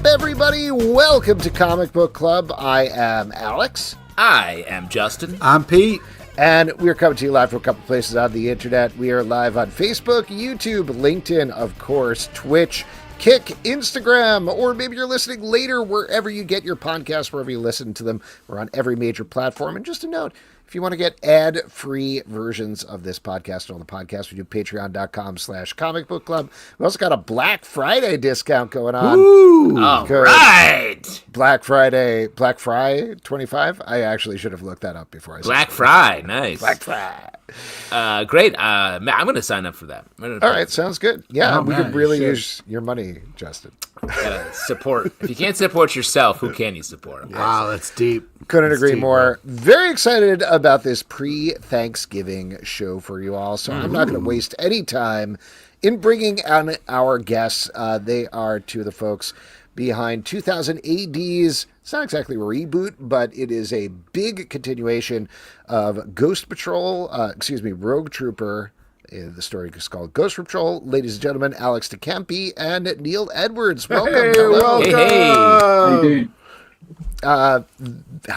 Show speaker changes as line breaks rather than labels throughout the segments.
up, everybody? Welcome to Comic Book Club. I am Alex.
I am Justin.
I'm Pete.
And we're coming to you live from a couple places on the internet. We are live on Facebook, YouTube, LinkedIn, of course, Twitch, Kick, Instagram, or maybe you're listening later wherever you get your podcasts, wherever you listen to them. We're on every major platform. And just a note, if you want to get ad-free versions of this podcast and all the podcasts, we do patreon.com/comic book club. We also got a Black Friday discount going on.
Ooh,
all right.
Black Fry 25? I actually should have looked that up before I said
Black Fry, nice.
Black Fry.
Great. I'm going to sign up for that.
All right, sounds good. Yeah, we
man,
could really
you should.
use your money, Justin.
Gotta support. If you can't support yourself, who can you support?
wow, that's deep.
Couldn't agree
deep,
more. Very excited about this pre-Thanksgiving show for you all, so I'm not going to waste any time in bringing on our guests. They are two of the folks behind 2000 AD's, it's not exactly a reboot, but it is a big continuation of Rogue Trooper. The story is called Ghost Patrol. Ladies and gentlemen, Alex Campi and Neil Edwards. Welcome.
Hey,
Hello.
welcome.
Hey.
How you doing?
How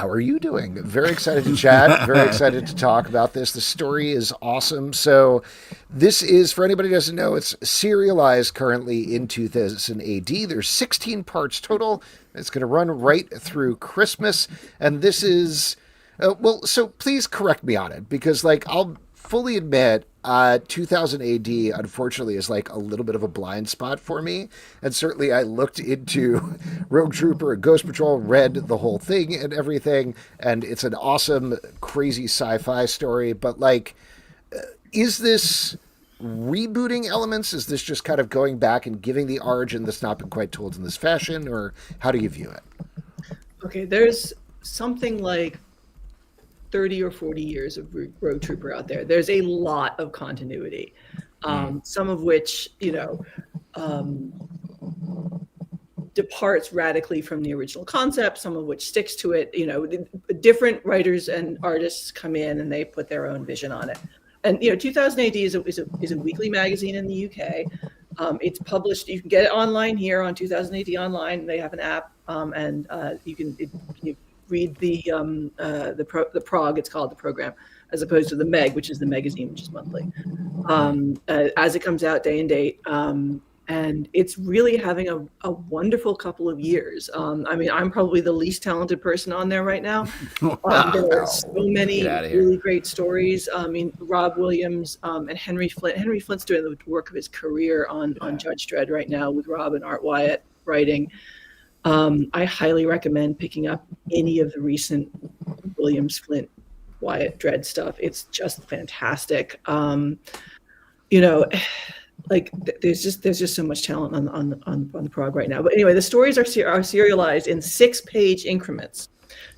are you doing? Very excited to chat. Very excited to talk about this. The story is awesome. So this is, for anybody who doesn't know, it's serialized currently in 2000 AD. There's 16 parts total. It's going to run right through Christmas. And this is, so please correct me on it, because I'll fully admit 2000 AD, unfortunately, is a little bit of a blind spot for me. And certainly I looked into Rogue Trooper and Ghost Patrol, read the whole thing and everything, and it's an awesome, crazy sci-fi story. But, is this rebooting elements? Is this just kind of going back and giving the origin that's not been quite told in this fashion? Or how do you view it?
Okay, there's something like 30 or 40 years of Rogue Trooper out there. There's a lot of continuity, some of which, departs radically from the original concept, some of which sticks to it. Different writers and artists come in and they put their own vision on it. And, 2000 AD is a weekly magazine in the UK. It's published, you can get it online here on 2000 AD online. They have an app, and you can read the prog, it's called, the program, as opposed to the Meg, which is the magazine, which is monthly, as it comes out day and date. And it's really having a wonderful couple of years. I'm probably the least talented person on there right now. There are so many really great stories. Rob Williams and Henry Flint. Henry Flint's doing the work of his career on Judge Dredd right now with Rob and Art Wyatt writing. I highly recommend picking up any of the recent Williams, Flint, Wyatt, Dredd stuff. It's just fantastic. There's just so much talent on the prog right now. But anyway, the stories are serialized in 6-page increments.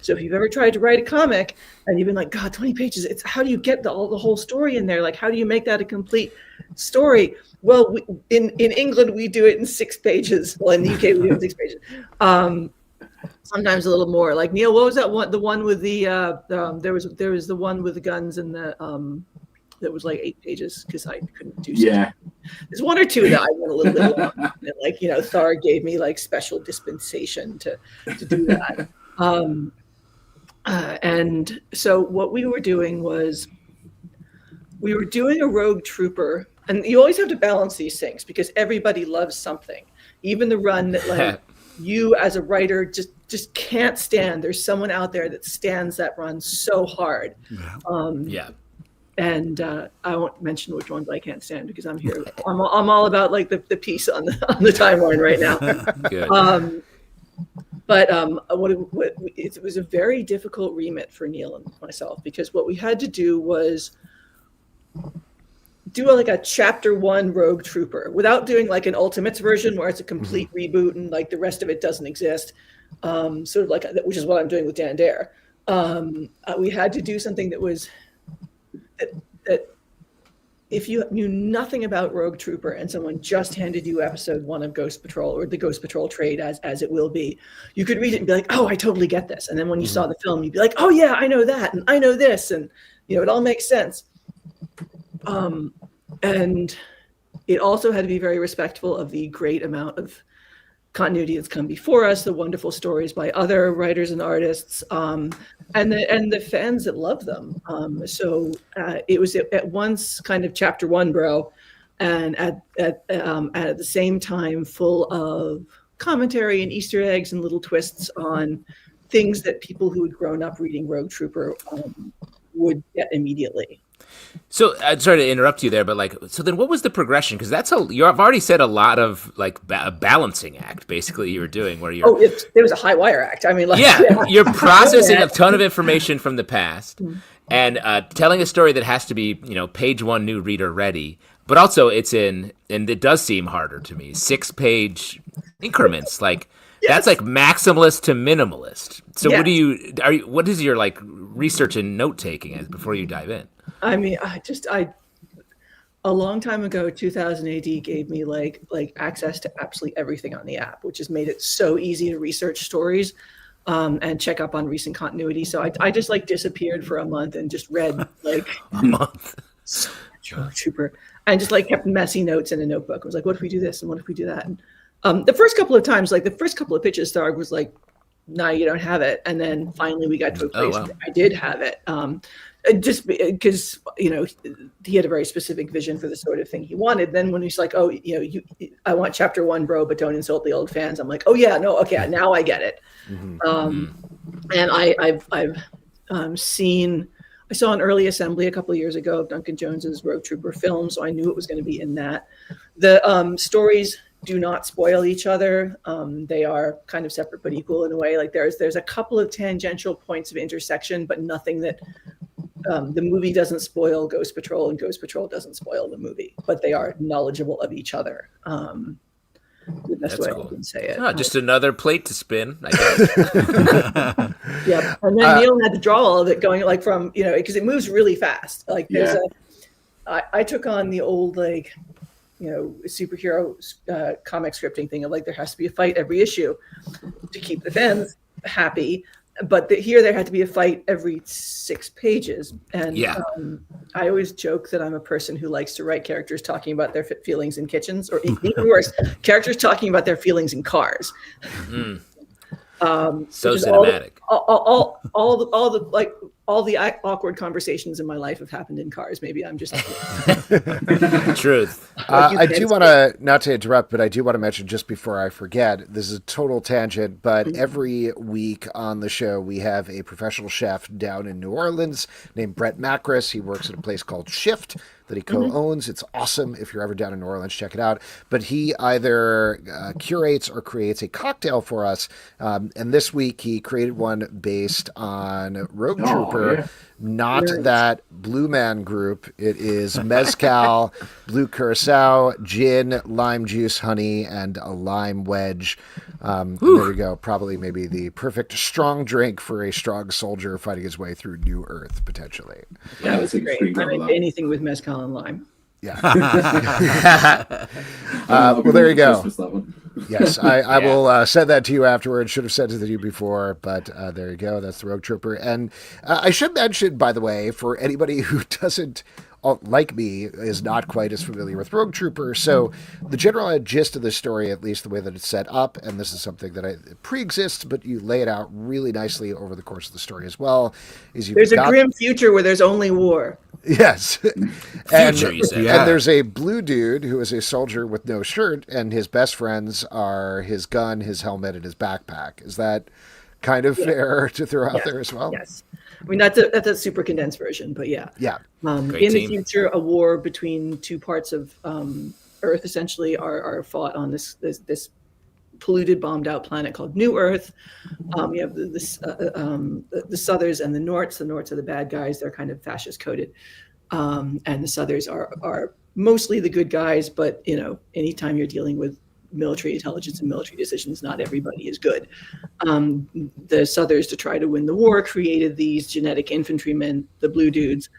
So if you've ever tried to write a comic and you've been like, God, 20 pages, it's how do you get the whole story in there? How do you make that a complete story? Well, in England, we do it in 6 pages. Well, in the UK, we do it in 6 pages. Sometimes a little more. Neil, what was that one? The one with the there was the one with the guns and the that was 8 pages because I couldn't do. Yeah, there's 1 or 2 that I went a little bit long. And, Thar gave me special dispensation to do that. And so what we were doing was we were doing a Rogue Trooper. And you always have to balance these things because everybody loves something. Even the run that you as a writer just can't stand. There's someone out there that stands that run so hard. And I won't mention which ones I can't stand because I'm here. I'm all about the piece on the timeline right now.
Good.
It was a very difficult remit for Neil and myself because what we had to do was do a chapter 1 Rogue Trooper without doing an Ultimates version where it's a complete reboot and the rest of it doesn't exist. Which is what I'm doing with Dan Dare. We had to do something that was that if you knew nothing about Rogue Trooper and someone just handed you episode 1 of Ghost Patrol or the Ghost Patrol trade as it will be, you could read it and be like, oh, I totally get this. And then when you saw the film, you'd be like, oh yeah, I know that. And I know this. And it all makes sense. And it also had to be very respectful of the great amount of continuity that's come before us, the wonderful stories by other writers and artists, and the fans that love them. So it was at once kind of chapter one, bro, and at the same time full of commentary and Easter eggs and little twists on things that people who had grown up reading Rogue Trooper would get immediately.
So I'm sorry to interrupt you there, but like, so then what was the progression? Because I've already said a lot of like a balancing act, basically you were doing where you're.
There was a high wire act. I mean, like,
you're processing a ton of information from the past and telling a story that has to be, page one, new reader ready. But also and it does seem harder to me, 6-page increments. Like that's like maximalist to minimalist. So what is your like research and note taking before you dive in?
I mean, a long time ago, 2000 AD gave me like access to absolutely everything on the app, which has made it so easy to research stories and check up on recent continuity. So I just like disappeared for a month and just read like
a month.
So much Trooper, and just like kept messy notes in a notebook. I was like, what if we do this and what if we do that? And the first couple of times, like the first couple of pitches, Starg was like, no, you don't have it. And then finally we got to a place where I did have it. Just because, he had a very specific vision for the sort of thing he wanted. Then when he's like, oh, I want chapter one, bro, but don't insult the old fans. I'm like, oh yeah, no. Okay. Now I get it. And I saw an early assembly a couple of years ago of Duncan Jones's Rogue Trooper film. So I knew it was going to be in that. The stories do not spoil each other. They are kind of separate but equal in a way. Like there's a couple of tangential points of intersection, but nothing that the movie doesn't spoil Ghost Patrol and Ghost Patrol doesn't spoil the movie, but they are knowledgeable of each other. The best way I can say it.
Just another plate to spin, I guess.
Yeah, and then Neil had to draw all of it, going like from because it moves really fast. Like I took on the old superhero comic scripting thing of like there has to be a fight every issue to keep the fans happy. But here there had to be a fight every 6 pages. And I always joke that I'm a person who likes to write characters talking about their feelings in kitchens, or even worse, characters talking about their feelings in cars.
So cinematic.
All the awkward conversations in my life have happened in cars. Maybe I'm just
truth.
I do want to, not to interrupt, but I do want to mention just before I forget, this is a total tangent, but every week on the show, we have a professional chef down in New Orleans named Brett Macris. He works at a place called Shift that he co-owns. It's awesome. If you're ever down in New Orleans, check it out. But he either curates or creates a cocktail for us. And this week he created one based on Rogue Trooper, not that Blue Man group. It is mezcal, blue curacao, gin, lime juice, honey, and a lime wedge. There you go. Probably maybe the perfect strong drink for a strong soldier fighting his way through New Earth, potentially.
That was great. I mean, anything with mezcal and lime.
Yeah. Well, there you go. Yes, I will send that to you afterwards. Should have sent it to you before, but there you go. That's the Rogue Trooper. And I should mention, by the way, for anybody who doesn't, like me, is not quite as familiar with Rogue Trooper. So the general gist of the story, at least the way that it's set up, and this is something that pre-exists, but you lay it out really nicely over the course of the story as well, is
there's a grim future where there's only war.
Yes.
Future, you say.
And there's a blue dude who is a soldier with no shirt, and his best friends are his gun, his helmet, and his backpack. Is that kind of fair to throw out there as well?
Yes. I mean, that's a super condensed version, but yeah.
Yeah.
In the future, a war between two parts of Earth essentially are fought on this polluted, bombed out planet called New Earth. You have the Southers and the Norts. The Norts are the bad guys. They're kind of fascist coded. And the Southers are mostly the good guys, but anytime you're dealing with military intelligence and military decisions, not everybody is good. The Southers, to try to win the war, created these genetic infantrymen, the blue dudes,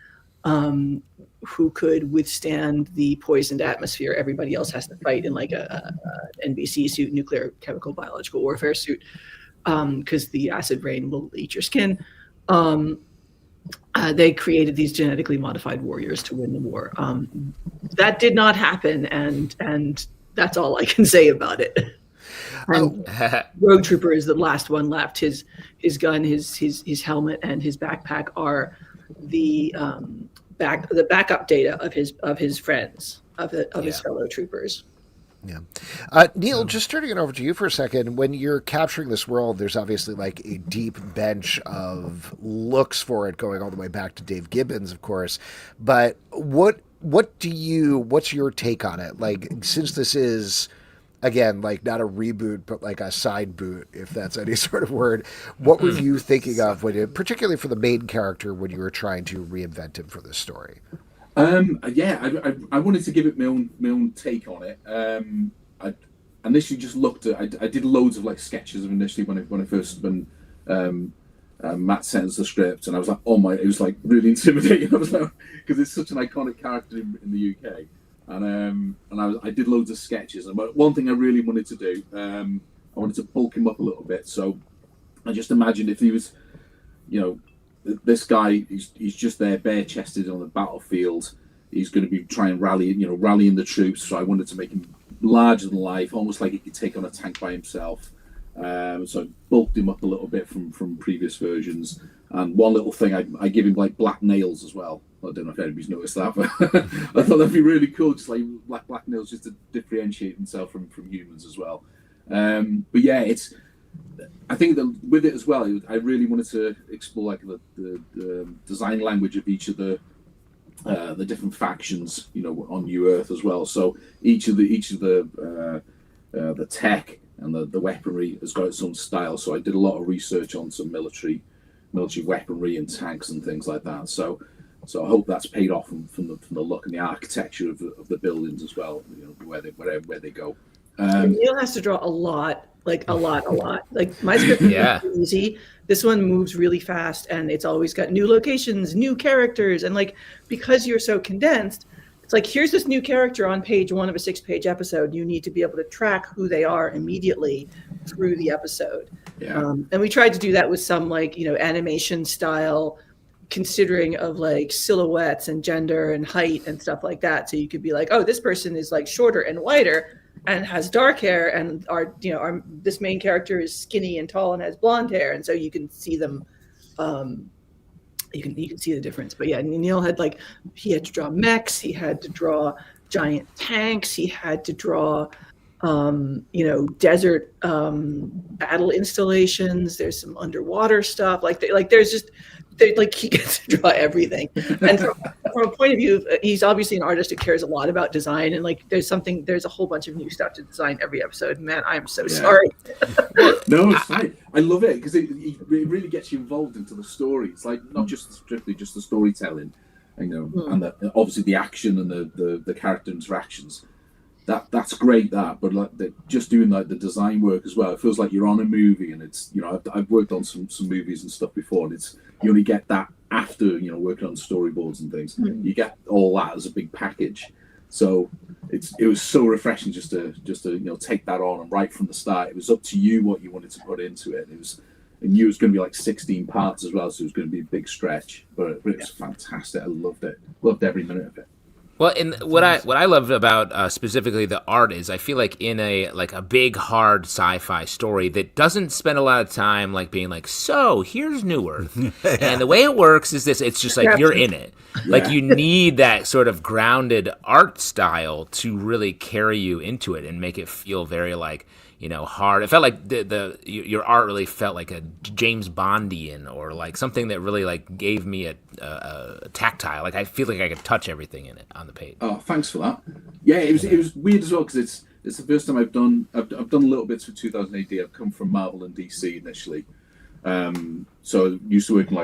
who could withstand the poisoned atmosphere everybody else has to fight in, like a NBC suit, nuclear, chemical, biological warfare suit, because the acid rain will eat your skin. They created these genetically modified warriors to win the war. That did not happen, and that's all I can say about it. And Road Trooper is the last one left. His gun, his helmet, and his backpack are the backup data of his friends, of his fellow troopers.
Yeah. Neil, just turning it over to you for a second. When you're capturing this world, there's obviously like a deep bench of looks for it going all the way back to Dave Gibbons, of course. But what's your take on it? Like, since this is, again, like not a reboot, but like a side boot, if that's any sort of word, what were you thinking of particularly for the main character when you were trying to reinvent him for this story?
I wanted to give it my own take on it. I initially just looked at. I did loads of like sketches of initially when I first Matt sent us the script, and I was like, oh my! It was like really intimidating. I was like, because it's such an iconic character in the UK, and I did loads of sketches. And one thing I really wanted to do, I wanted to bulk him up a little bit. So I just imagined if he was, this guy, he's just there bare-chested on the battlefield. He's going to be trying rallying the troops. So I wanted to make him larger than life, almost like he could take on a tank by himself. So I bulked him up a little bit from previous versions. And one little thing, I give him like black nails as well. I don't know if anybody's noticed that, but I thought that'd be really cool, just like black nails, just to differentiate himself from humans as well. But yeah, I think that with it as well, I really wanted to explore like the design language of each of the different factions, on New Earth as well. So each of the tech and the weaponry has got its own style. So I did a lot of research on some military weaponry and tanks and things like that. So I hope that's paid off from the look and the architecture of the buildings as well. Where they go.
Neil has to draw a lot. Like my script is easy. This one moves really fast, and it's always got new locations, new characters, and like because you're so condensed, it's like here's this new character on page 1 of a 6-page episode. You need to be able to track who they are immediately through the episode.
Yeah.
And we tried to do that with some animation style considering of like silhouettes and gender and height and stuff like that. So you could be like, oh, this person is like shorter and whiter and has dark hair, and this main character is skinny and tall and has blonde hair, and so you can see them. You can see the difference. But yeah, Neil had he had to draw mechs, he had to draw giant tanks, he had to draw desert battle installations. There's some underwater stuff. He gets to draw everything. And from a point of view, he's obviously an artist who cares a lot about design. And there's a whole bunch of new stuff to design every episode. Man, I'm so sorry.
No, it's fine. I love it because it really gets you involved into the story. It's like not just strictly just the storytelling, and obviously the action and the character interactions. That's great, but just doing the design work as well. It feels like you're on a movie, and it's I've worked on some movies and stuff before, and you only get that after working on storyboards and things. You get all that as a big package. So it was so refreshing just to take that on, and right from the start, it was up to you what you wanted to put into it. I knew it was going to be 16 parts as well, so it was going to be a big stretch. But it was fantastic. I loved it. Loved every minute of it.
Well, and what I loved about specifically the art is I feel like in a big hard sci-fi story that doesn't spend a lot of time being so here's New Earth, and the way it works is this: it's just you're in it. You need that sort of grounded art style to really carry you into it and make it feel very hard. It felt like your art really felt like a James Bondian or something that really gave me a tactile. I feel like I could touch everything in it on the page.
Oh, thanks for that. Yeah, it was weird as well because it's the first time I've done little bits for 2000 AD. I've come from Marvel and DC initially, so used to working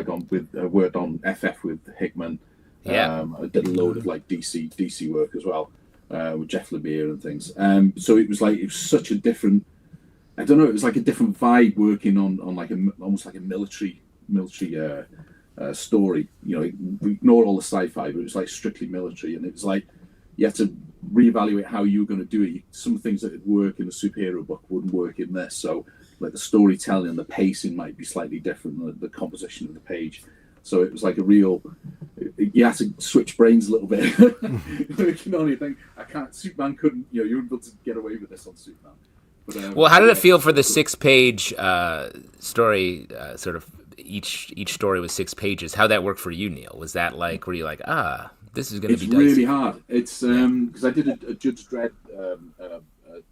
worked on FF with Hickman.
Yeah,
I did a load of DC work as well. With Jeff Lemire and things. So it was such a different, I don't know, it was like a different vibe working on almost like a military story. We ignored all the sci-fi, but it was strictly military, and it was you had to reevaluate how you were going to do it. Some things that would work in a superhero book wouldn't work in this. So the storytelling and the pacing might be slightly different, the composition of the page. So it was a real. You had to switch brains a little bit. You think I can't. Superman couldn't. You wouldn't be able to get away with this on Superman.
Well, how did it feel for the 6-page story? Sort of each story was 6 pages. How'd that work for you, Neil? Was that like, were you like, this is going to be dicey?
It's really hard. It's because I did a Judge Dredd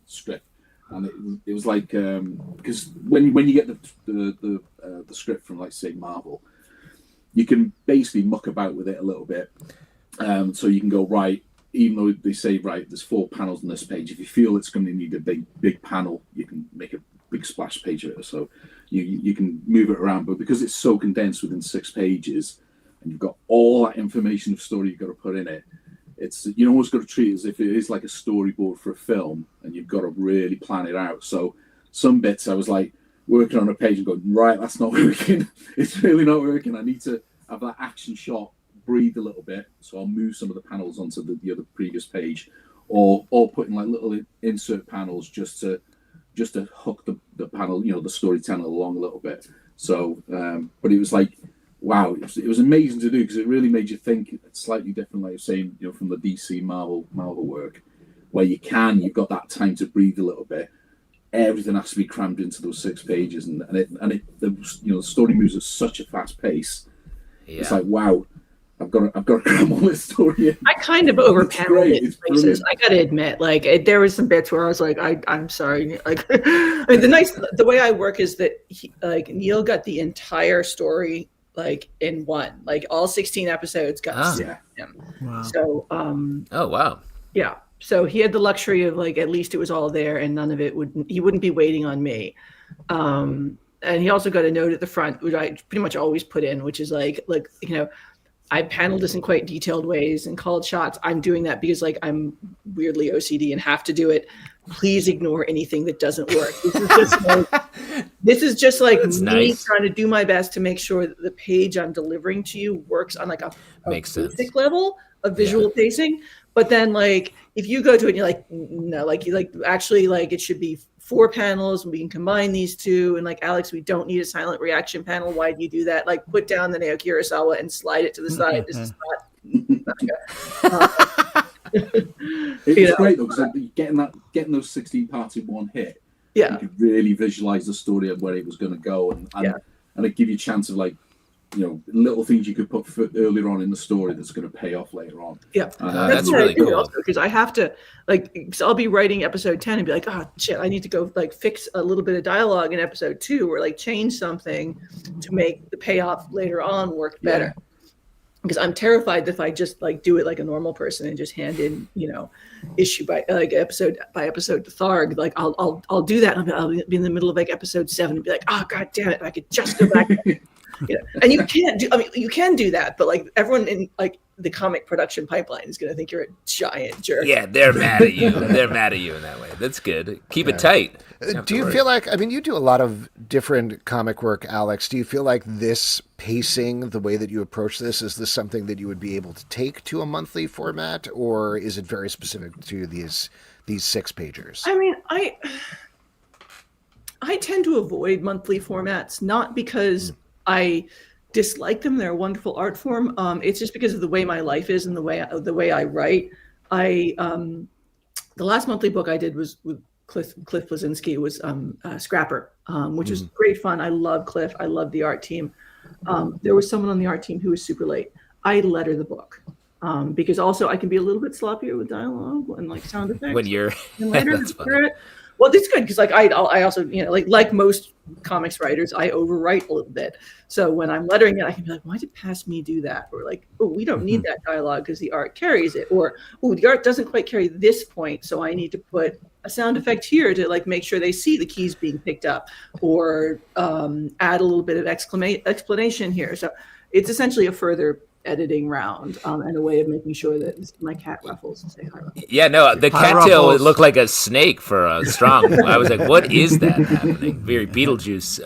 script, and it was like because when you get the script from, like, say, Marvel, you can basically muck about with it a little bit. So you can go, right, even though they say, right, there's 4 panels on this page, if you feel it's going to need a big panel, you can make a big splash page of it. So you can move it around. But because it's so condensed within 6 pages, and you've got all that information of story you've got to put in it, it's, you almost got to treat it as if it is like a storyboard for a film, and you've got to really plan it out. So some bits I was like working on a page and going, right, that's not working. It's really not working. I need to have that action shot breathe a little bit, so I'll move some of the panels onto the other previous page, or putting like little insert panels just to hook the panel, the storytelling along a little bit. So but it was like, wow, it was amazing to do, because it really made you think slightly different, like you're saying, from the DC Marvel work, where you've got that time to breathe a little bit. Everything has to be crammed into those 6 pages, and the story moves at such a fast pace. Yeah. It's like, wow, I've got to cram all this story in.
I kind of over-paneled it in places. I got to admit, like, there was some bits where I was like, I'm sorry. Like, I mean, the way I work is that Neil got the entire story like in one, like all 16 episodes got sent to him. Wow. So,
oh wow,
yeah. So he had the luxury of, like, at least it was all there, and none of it he wouldn't be waiting on me. And he also got a note at the front, which I pretty much always put in, which is like, I paneled this in quite detailed ways and called shots. I'm doing that because, like, I'm weirdly OCD and have to do it. Please ignore anything that doesn't work. This is just like me nice. Trying to do my best to make sure that the page I'm delivering to you works on, like, a basic level of visual pacing. But then, like, if you go to it and you're like, no, like, you actually, like, it should be 4 panels and we can combine these 2, and, like, Alex, we don't need a silent reaction panel. Why do you do that? Like, put down the Naoki Urasawa and slide it to the side. This is not good.
It's great though, because getting those 16 parts in one hit, you could really visualize the story of where it was going to go, and it give you a chance of, like, little things you could put earlier on in the story that's going to pay off later on.
Yeah,
that's really cool.
Because I have to, like, because I'll be writing episode 10 and be like, oh shit, I need to go, like, fix a little bit of dialogue in episode 2, or, like, change something to make the payoff later on work better. Because I'm terrified that if I just, like, do it like a normal person and just hand in, issue by, like, episode by episode to Tharg, like, I'll do that, and I'll be in the middle of, like, episode 7 and be like, oh god damn it, I could just go back. And you can't do. I mean, you can do that, but, like, everyone in, like, the comic production pipeline is going to think you're a giant jerk.
Yeah, they're mad at you. They're mad at you in that way. That's good. Keep it tight.
Do you feel like, I mean, you do a lot of different comic work, Alex. Do you feel like this pacing, the way that you approach this, is this something that you would be able to take to a monthly format, or is it very specific to these 6-pagers?
I mean, I tend to avoid monthly formats, not because I dislike them. They're a wonderful art form. It's just because of the way my life is and the way I write. The last monthly book I did was with Cliff Blazinski, was Scrapper, which was great fun. I love Cliff. I love the art team. There was someone on the art team who was super late. I letter the book because also I can be a little bit sloppier with dialogue and, like, sound effects.
When you're
well, that's good because, like, I also, like most comics writers, I overwrite a little bit. So when I'm lettering it, I can be like, why did past me do that? Or, like, oh, we don't need that dialogue because the art carries it. Or, oh, the art doesn't quite carry this point, so I need to put a sound effect here to, like, make sure they see the keys being picked up, or add a little bit of explanation here. So it's essentially a further editing round and a way of making sure that my cat ruffles and say hi.
Yeah, no, the cattail looked like a snake for a strong. I was like, what is that happening? Very Beetlejuice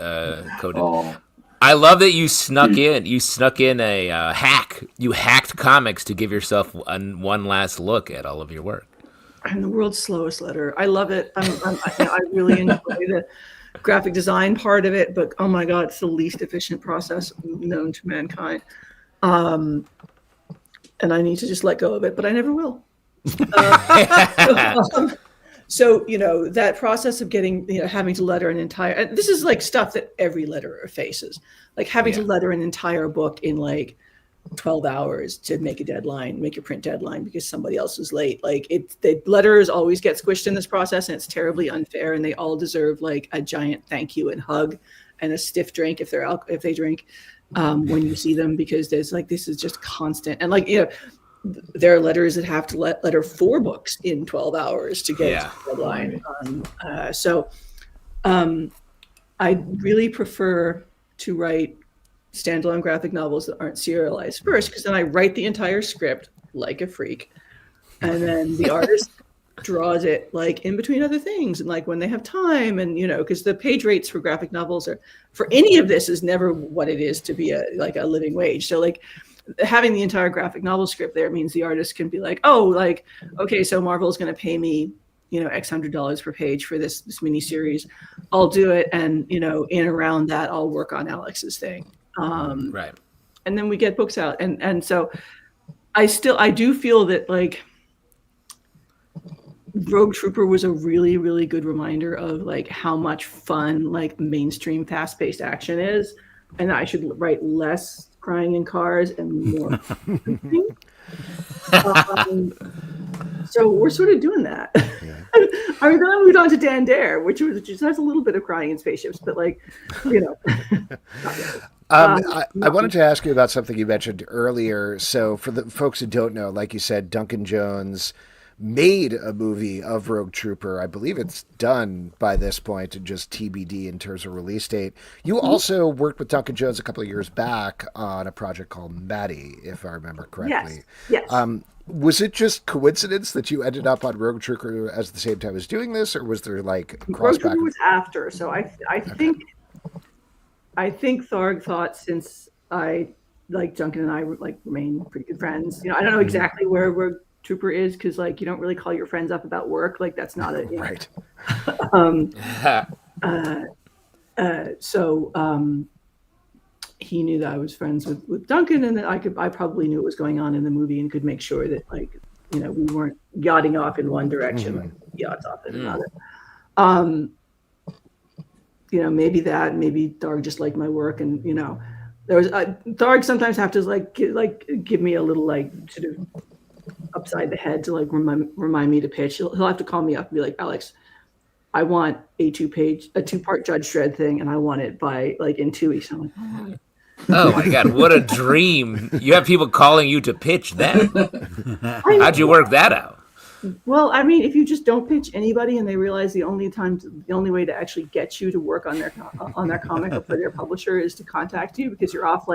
coded. Oh. I love that you snuck in a hack. You hacked comics to give yourself one last look at all of your work.
I'm the world's slowest letter. I love it. I really enjoy the graphic design part of it, but oh my god, it's the least efficient process known to mankind. And I need to just let go of it, but I never will. So, that process of getting, having to letter an entire, and this is like stuff that every letterer faces, like having to letter an entire book in like 12 hours to make a print deadline because somebody else was late. Like the letterers always get squished in this process, and it's terribly unfair, and they all deserve like a giant thank you and hug and a stiff drink if they drink when you see them, because there's like, this is just constant. And like, there are letters that have to letter 4 books in 12 hours to get to the deadline. So I really prefer to write standalone graphic novels that aren't serialized first, because then I write the entire script like a freak, and then the artist draws it like in between other things and like when they have time, and because the page rates for graphic novels are, for any of this, is never what it is to be a living wage. So like having the entire graphic novel script there means the artist can be like, oh, like, okay, so Marvel is going to pay me, X $100 per page for this mini series. I'll do it. And, in around that, I'll work on Alex's thing.
Right.
And then we get books out. And so I do feel that like Rogue Trooper was a really, really good reminder of like how much fun, like mainstream fast-paced action is. And I should write less crying in cars and more. So we're sort of doing that. Yeah. I mean, then I moved on to Dan Dare, which has a little bit of crying in spaceships, but like,
I wanted to ask you about something you mentioned earlier. So for the folks who don't know, like you said, Duncan Jones made a movie of Rogue Trooper. I believe it's done by this point, and just TBD in terms of release date. You also worked with Duncan Jones a couple of years back on a project called Maddie, if I remember correctly.
Yes.
Was it just coincidence that you ended up on Rogue Trooper at the same time as doing this, or was there like
Rogue Trooper was after? So I think Tharg thought, since Duncan and I remain pretty good friends. I don't know exactly where Rogue Trooper is, because like you don't really call your friends up about work. Like that's not a
right.
So he knew that I was friends with Duncan, and that I probably knew what was going on in the movie and could make sure that we weren't yachting off in one direction, like yachts off in another. Maybe Tharg just liked my work, and there was Tharg sometimes have to give me a little sort of upside the head to remind me to pitch. He'll have to call me up and be like, Alex, I want a 2-part Judge Dredd thing, and I want it by in 2 weeks. I'm like,
oh my God, what a dream. You have people calling you to pitch that. How'd you work that out?
Well, I mean, if you just don't pitch anybody and they realize the only way to actually get you to work on their comic or for their publisher is to contact you because you're off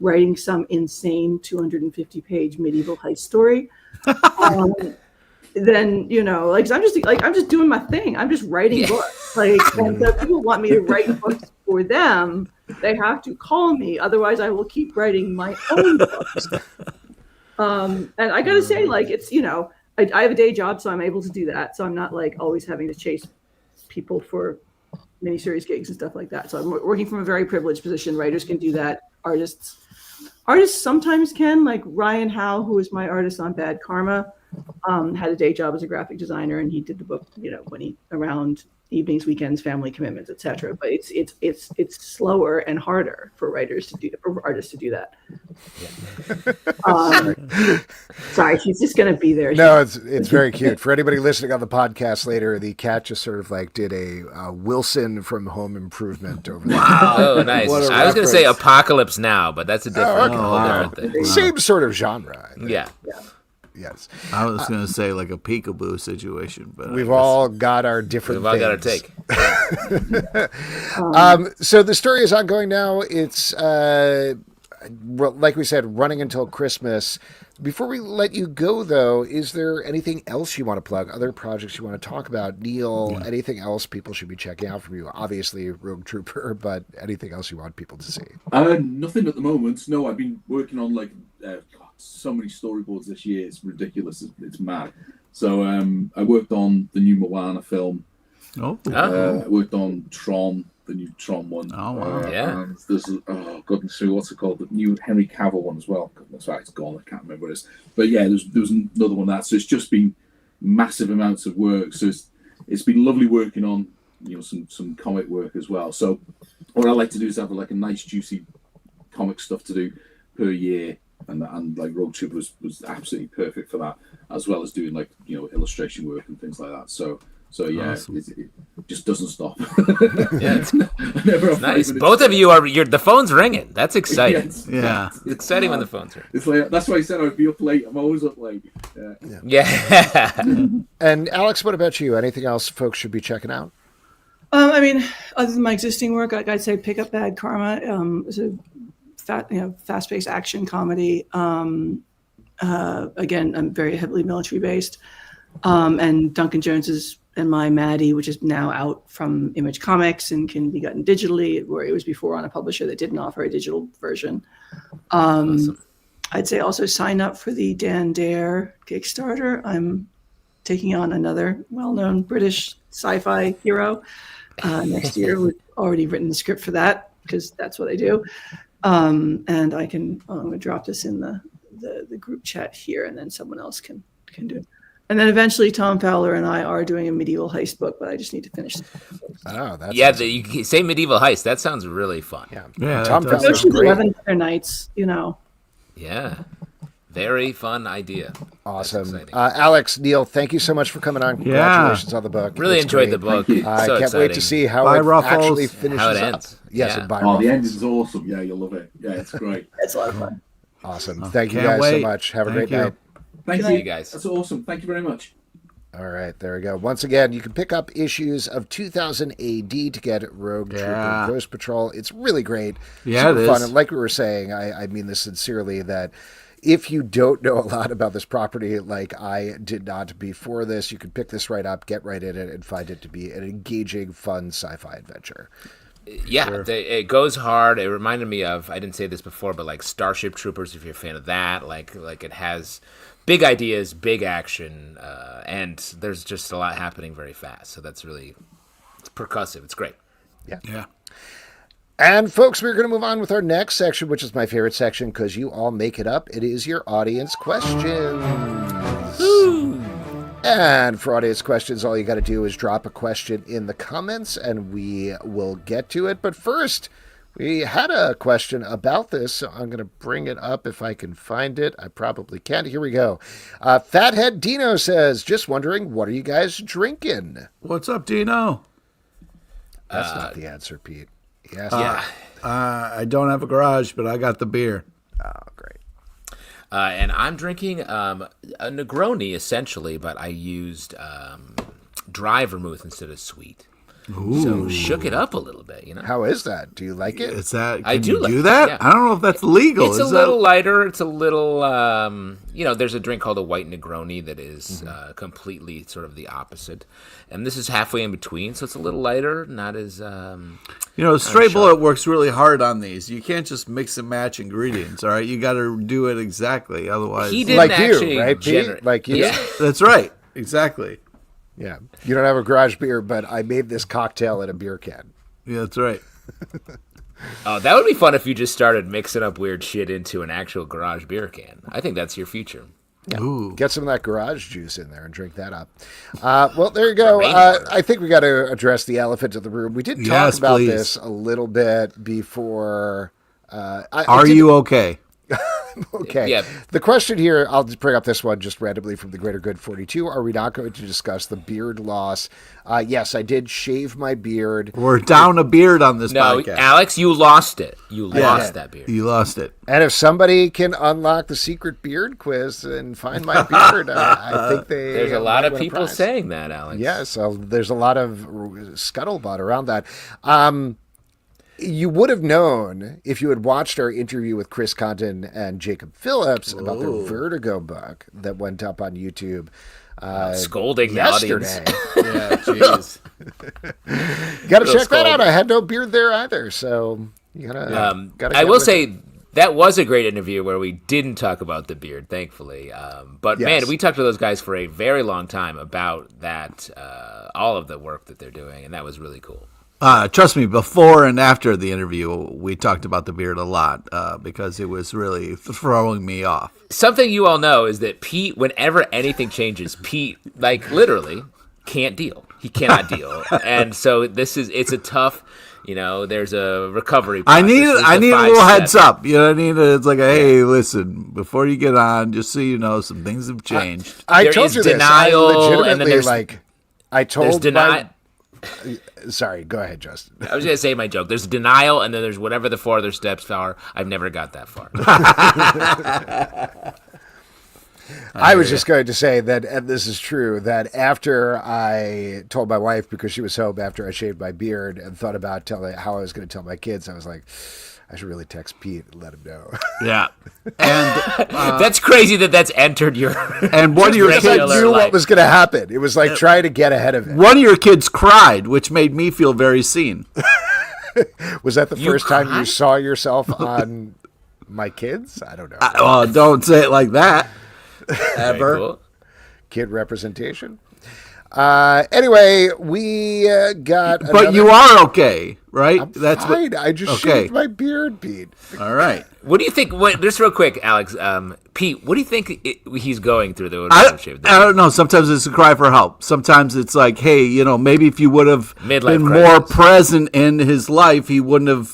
writing some insane 250-page medieval heist story, then I'm just doing my thing. I'm just writing books. And so people want me to write books for them. They have to call me, otherwise I will keep writing my own books. And I gotta say, it's I have a day job, so I'm able to do that. So I'm not always having to chase people for miniseries gigs and stuff like that. So I'm working from a very privileged position. Writers can do that. Artists sometimes can. Like Ryan Howe, who was my artist on Bad Karma, had a day job as a graphic designer, and he did the book, when he around evenings, weekends, family commitments, etc. But it's slower and harder for artists to do that. Sorry, she's just going to be there.
No, it's very cute. For anybody listening on the podcast later, the cat just sort of did a Wilson from Home Improvement over there.
Wow, oh, nice. I was going to say Apocalypse Now, but that's a different, different thing.
Same sort of genre.
Yeah.
Yes.
I was going to say a peekaboo situation, but
we've all got our different
We've all got our take.
So the story is ongoing now. It's, like we said, running until Christmas. Before we let you go, though, is there anything else you want to plug? Other projects you want to talk about? Neil, anything else people should be checking out from you? Obviously, Rogue Trooper, but anything else you want people to see?
Nothing at the moment. No, I've been working on so many storyboards this year. It's ridiculous. It's mad. So I worked on the new Moana film. I worked on Tron, the new Tron one.
Oh, wow.
Yeah.
And there's, goodness me, what's it called? The new Henry Cavill one as well. That's right, it's gone. I can't remember what it is. But yeah, there was another one of that. So it's just been massive amounts of work. So it's been lovely working on some comic work as well. So what I like to do is have like a nice juicy comic stuff to do per year, and like Road Trip was absolutely perfect for that, as well as doing like illustration work and things like that. So yeah, awesome. it just doesn't stop.
Yeah, it's nice. Both of you the phone's ringing. That's exciting.
Yeah,
it's exciting when the phone's ringing.
It's like, that's why I said I'd be up late. I'm always up late.
Yeah.
And Alex, what about you? Anything else folks should be checking out?
I mean, other than my existing work, I'd say pick up Bad Karma. It's a fast-paced action comedy. Again, I'm very heavily military-based. And Duncan Jones's and My Maddie, which is now out from Image Comics and can be gotten digitally, where it was before on a publisher that didn't offer a digital version. Awesome. I'd say also sign up for the Dan Dare Kickstarter. I'm taking on another well-known British sci-fi hero next year. We've already written the script for that because that's what I do. And I'm going to drop this in the group chat here, and then someone else can do it. And then eventually Tom Fowler and I are doing a medieval heist book, but I just need to finish it.
Oh, that's
you say medieval heist. That sounds really fun.
Yeah. Tom Fowler's
great. 11 other nights,
Yeah. Very fun idea.
Awesome. Alex, Neil, thank you so much for coming on. Congratulations on the book.
Really enjoyed the book.
I can't
exciting.
wait to see how it actually finishes
how it ends.
up. Yes, and
the end is awesome. Yeah, you'll love it. Yeah, it's great.
It's a lot of fun.
Awesome. Thank you guys so much. Have a great night.
Thank you
guys.
That's awesome. Thank you very much.
All right, there we go. Once again, you can pick up issues of 2000 AD to get Rogue Trooper Ghost Patrol. It's really great.
Yeah,
super
it
fun.
is.
And like we were saying, I mean this sincerely, that if you don't know a lot about this property, like I did not before this, you can pick this right up, get right in it, and find it to be an engaging, fun sci-fi adventure.
Yeah, sure. It goes hard. It reminded me of, I didn't say this before, but like Starship Troopers, if you're a fan of that. Like it has big ideas, big action, and there's just a lot happening very fast. So it's percussive. It's great.
Yeah. And folks, we're going to move on with our next section, which is my favorite section because you all make it up. It is your audience questions. Woo! And for audience questions, all you got to do is drop a question in the comments and we will get to it. But first, we had a question about this, so I'm going to bring it up if I can find it. I probably can't. Here we go. Fathead Dino says, just wondering, what are you guys drinking?
What's up, Dino?
That's not the answer, Pete. Yes.
I don't have a garage, but I got the beer.
Oh, great.
And I'm drinking a Negroni, essentially, but I used dry vermouth instead of sweet.
Ooh.
So shook it up a little bit,
How is that? Do you like it?
Is that? Can
I do
you
like
do that?
Yeah.
I don't know if that's legal.
It's a little lighter. It's a little, there's a drink called a white Negroni that is completely sort of the opposite. And this is halfway in between, so it's a little lighter, not as...
Straight Bullet works really hard on these. You can't just mix and match ingredients, all right? You got to do it exactly, otherwise...
He didn't
like
actually...
you, right, Pete? Like you.
Yeah.
That's right. Exactly.
Yeah. You don't have a garage beer, but I made this cocktail in a beer can.
Yeah, that's right.
Oh, that would be fun if you just started mixing up weird shit into an actual garage beer can. I think that's your future.
Yeah.
Ooh.
Get some of that garage juice in there and drink that up. Well, there you go. I think we got to address the elephant in the room. We did talk about this a little bit before.
Are you okay?
Okay.
Yeah.
The question here, I'll just bring up this one just randomly from the Greater Good 42. Are we not going to discuss the beard loss? Yes, I did shave my beard.
We're down a beard on this podcast.
Alex, you lost it. You lost that beard.
You lost it.
And if somebody can unlock the secret beard quiz and find my beard, I think
There's a lot of people saying that, Alex.
Yeah, so there's a lot of scuttlebutt around that. You would have known if you had watched our interview with Chris Condon and Jacob Phillips about their Vertigo book that went up on YouTube.
Scolding
yesterday.
The audience. Yeah, jeez.
Got to check that out. I had no beard there either, so you gotta.
I will say that was a great interview where we didn't talk about the beard, thankfully. But man, we talked to those guys for a very long time about that, all of the work that they're doing, and that was really cool.
Trust me, before and after the interview, we talked about the beard a lot because it was really throwing me off.
Something you all know is that Pete, whenever anything changes, Pete, like, literally can't deal. he cannot deal. And so it's a tough, there's a recovery
I
process.
need a little heads up. You know what I mean? It's like, hey, listen, before you get on, just so you know, some things have changed.
I told you
denial,
this. I legitimately,
and then there's
Sorry, go ahead, Justin.
I was going to say my joke. There's denial, and then there's whatever the 4 other steps are. I've never got that far.
I was just going to say that, and this is true, that after I told my wife, because she was home after I shaved my beard and thought about how I was going to tell my kids, I was like, I should really text Pete and let him know.
Yeah. And
that's crazy that's entered your
and one of your kids
knew what was going to happen. It was like trying to get ahead of it.
One of your kids cried, which made me feel very seen.
Was that the first time you saw yourself on my kids? I don't know.
Don't say it like that. Ever.
Cool.
Kid representation. Anyway, we got.
But you are okay, right?
I'm fine. I just shaved my beard, Pete.
All right.
What do you think? Just real quick, Alex. Pete, what do you think he's going through?
I don't know. Sometimes it's a cry for help. Sometimes it's like, hey, maybe if you would have been more present in his life, he wouldn't have,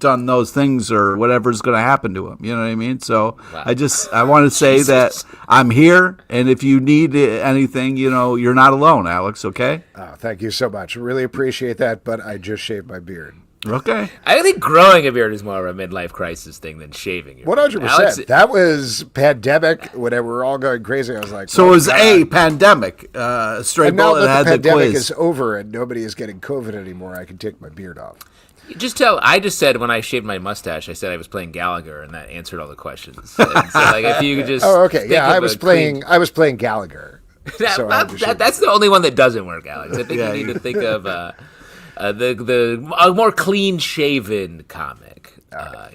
done those things or whatever's going to happen to him. You know what I mean? So wow. I want to say that I'm here, and if you need anything, you're not alone, Alex. Okay?
Oh, thank you so much. Really appreciate that. But I just shaved my beard.
Okay.
I think growing a beard is more of a midlife crisis thing than shaving your
100%. That was pandemic when we were all going crazy. I was like,
so it was a pandemic. Straight
and now
bullet
that
had
the pandemic
quiz.
is over and nobody is getting COVID anymore, I can take my beard off.
I just said when I shaved my mustache, I said I was playing Gallagher, and that answered all the questions. And so, like, if you could just
I was playing Gallagher.
That's the only one that doesn't work, Alex. I think you need to think of a more clean-shaven comic.
All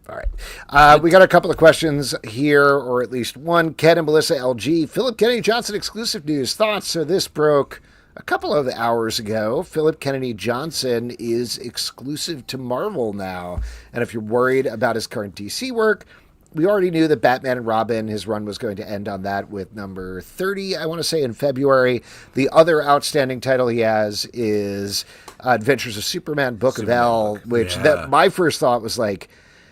right. We got a couple of questions here, or at least one. Ken and Melissa LG. Philip Kennedy Johnson exclusive news. Thoughts? So this broke a couple of hours ago. Philip Kennedy Johnson is exclusive to Marvel now. And if you're worried about his current DC work, we already knew that Batman and Robin, his run was going to end on that with number 30, I want to say, in February. The other outstanding title he has is Adventures of Superman, Book of L, which my first thought was like,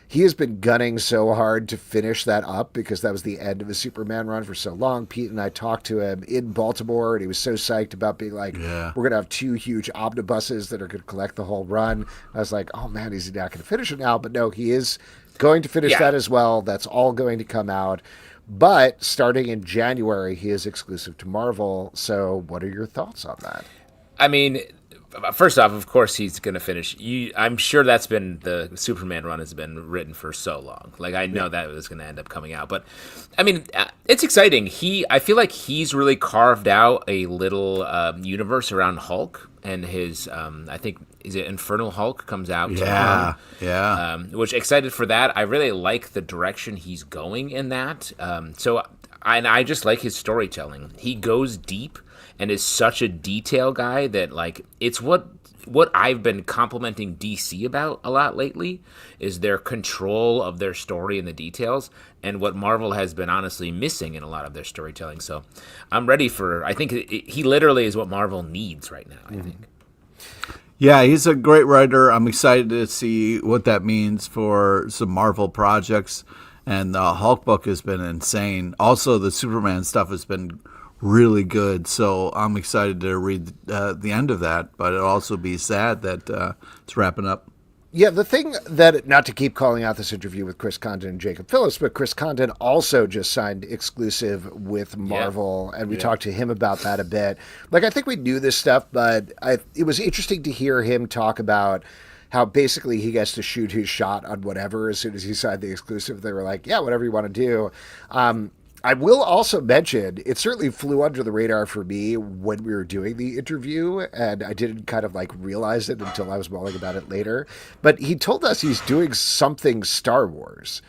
he has been gunning so hard to finish that up because that was the end of his Superman run for so long. Pete and I talked to him in Baltimore, and he was so psyched about being like, we're going to have 2 huge omnibuses that are going to collect the whole run. I was like, oh man, he's not going to finish it now. But no, he is going to finish that as well. That's all going to come out. But starting in January, he is exclusive to Marvel. So what are your thoughts on that?
I mean, first off, of course, he's going to finish. I'm sure that's been the Superman run has been written for so long. Like, I know that was going to end up coming out. But, I mean, it's exciting. I feel like he's really carved out a little universe around Hulk. And his, I think, is it Infernal Hulk comes out tomorrow.
Yeah.
Which, excited for that. I really like the direction he's going in that. I just like his storytelling. He goes deep and is such a detail guy that, like, it's what I've been complimenting DC about a lot lately is their control of their story and the details, and what Marvel has been honestly missing in a lot of their storytelling. So I'm ready I think he literally is what Marvel needs right now, I think.
Yeah, he's a great writer. I'm excited to see what that means for some Marvel projects. And the Hulk book has been insane. Also, the Superman stuff has been really good. So I'm excited to read the end of that. But it'll also be sad that it's wrapping up.
Yeah, the thing that, not to keep calling out this interview with Chris Condon and Jacob Phillips, but Chris Condon also just signed exclusive with Marvel, and we talked to him about that a bit. Like, I think we knew this stuff, but it was interesting to hear him talk about how basically he gets to shoot his shot on whatever as soon as he signed the exclusive. They were like, yeah, whatever you want to do. I will also mention, it certainly flew under the radar for me when we were doing the interview, and I didn't kind of like realize it until I was mulling about it later. But he told us he's doing something Star Wars.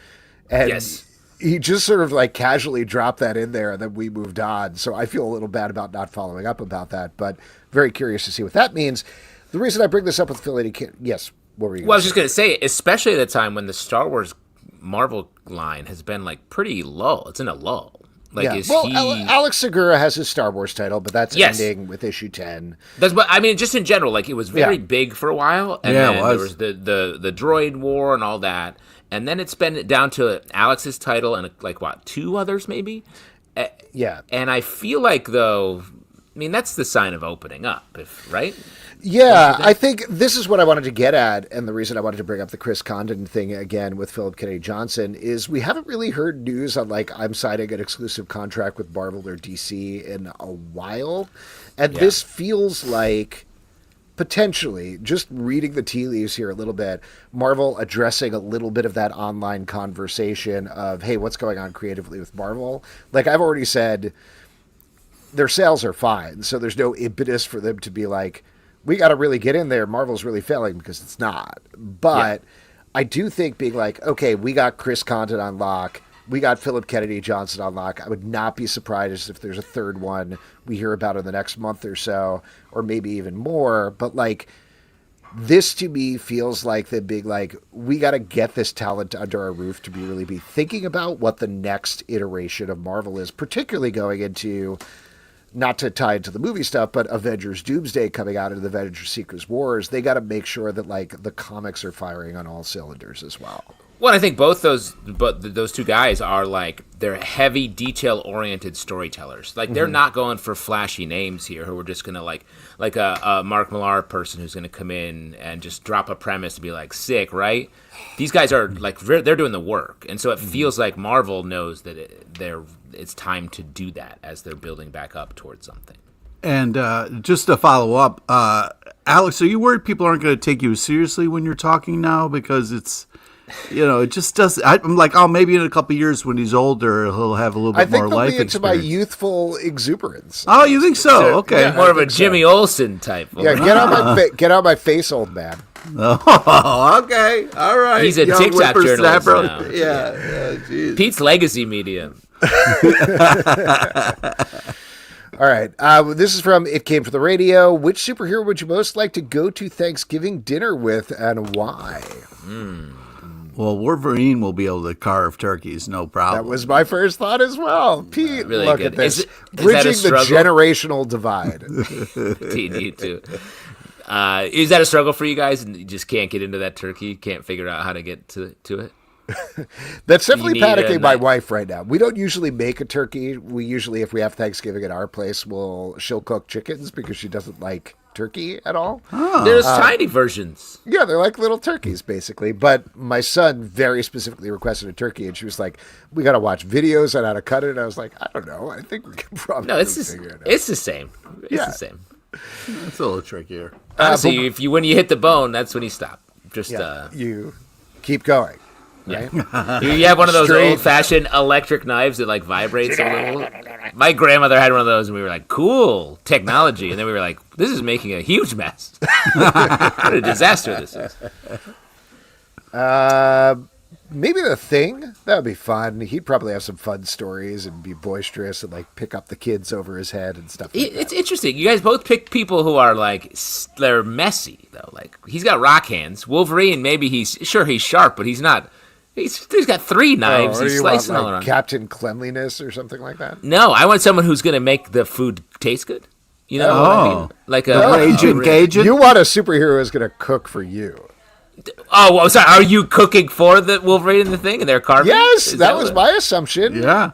And he just sort of like casually dropped that in there, and then we moved on. So I feel a little bad about not following up about that, but very curious to see what that means. The reason I bring this up with Philly, yes, what were you going to say?
Well, I was just going to say, especially at the time when the Star Wars Marvel line has been like pretty low. It's in a lull. Like,
Alex Segura has his Star Wars title, but that's
Yes.
ending with issue 10.
That's what I mean. Just in general, like it was very big for a while, and
Yeah,
then
it
there
was.
was the droid war and all that, and then it's been down to Alex's title and like what, 2 others maybe.
Yeah.
And I feel like though, I mean that's the sign of opening up, right?
Yeah, I think this is what I wanted to get at, and the reason I wanted to bring up the Chris Condon thing again with Philip Kennedy Johnson is we haven't really heard news on, like, I'm signing an exclusive contract with Marvel or DC in a while, and this feels like, potentially, just reading the tea leaves here a little bit, Marvel addressing a little bit of that online conversation of, hey, what's going on creatively with Marvel? Like, I've already said, their sales are fine, so there's no impetus for them to be like, we got to really get in there. Marvel's really failing, because it's not. But I do think being like, okay, we got Chris Condon on lock. We got Philip Kennedy Johnson on lock. I would not be surprised if there's a third one we hear about in the next month or so, or maybe even more. But like, this to me feels like the big, like, we got to get this talent under our roof to really be thinking about what the next iteration of Marvel is, particularly going into, not to tie into the movie stuff, but Avengers Doomsday coming out into the Avengers Secret Wars. They got to make sure that, like, the comics are firing on all cylinders as well.
Well, I think both those 2 guys are like, they're heavy detail oriented storytellers. Like they're not going for flashy names here who are just gonna like a Mark Millar person who's gonna come in and just drop a premise and be like, sick, right? These guys are like, they're doing the work, and so it feels like Marvel knows that it's time to do that as they're building back up towards something.
And just to follow up, Alex, are you worried people aren't going to take you seriously when you're talking now? Because it's, it just does. I'm like, oh, maybe in a couple of years when he's older, he'll have a little bit more life experience. I think they'll be into
my youthful exuberance.
Oh, you think so? Okay.
Yeah, more of a Jimmy Olsen type.
Yeah, get out my face, old man.
Oh, okay. All right.
He's a TikTok journalist now.
Yeah.
Pete's legacy medium.
All right. This is from It Came from the Radio. Which superhero would you most like to go to Thanksgiving dinner with, and why?
Well, Wolverine will be able to carve turkeys, no problem.
That was my first thought as well. Pete,
really
look
good.
at this.
Is
Bridging the generational divide.
You too. Is that a struggle for you guys? And you just can't get into that turkey? Can't figure out how to get to it?
That's definitely panicking my wife right now. We don't usually make a turkey. We usually, if we have Thanksgiving at our place, she'll cook chickens because she doesn't like turkey at all.
Oh. There's tiny versions.
Yeah, they're like little turkeys, basically. But my son very specifically requested a turkey, and she was like, we got to watch videos on how to cut it. And I was like, I don't know. I think we can probably figure it out.
It's the same. It's the same.
It's a little trickier.
Honestly, when you hit the bone, that's when you stop. Just
you keep going. Right?
Yeah. You have one of those old-fashioned electric knives that like vibrates a little. My grandmother had one of those, and we were like, "Cool technology," and then we were like, "This is making a huge mess. What a disaster this is."
Maybe The Thing. That would be fun. He'd probably have some fun stories and be boisterous and like pick up the kids over his head and stuff.
It's interesting. You guys both pick people who are like, they're messy though. Like he's got rock hands. Wolverine, maybe he's sharp, but he's not. He's got 3 knives. He's slicing all around.
Captain Cleanliness or something like that?
No, I want someone who's going to make the food taste good. You know what I mean? Like
Agent Cajun?
You want a superhero who's going to cook for you.
Oh, well, sorry. Are you cooking for the Wolverine and the Thing and they're carving?
Yes, that was my assumption.
Yeah.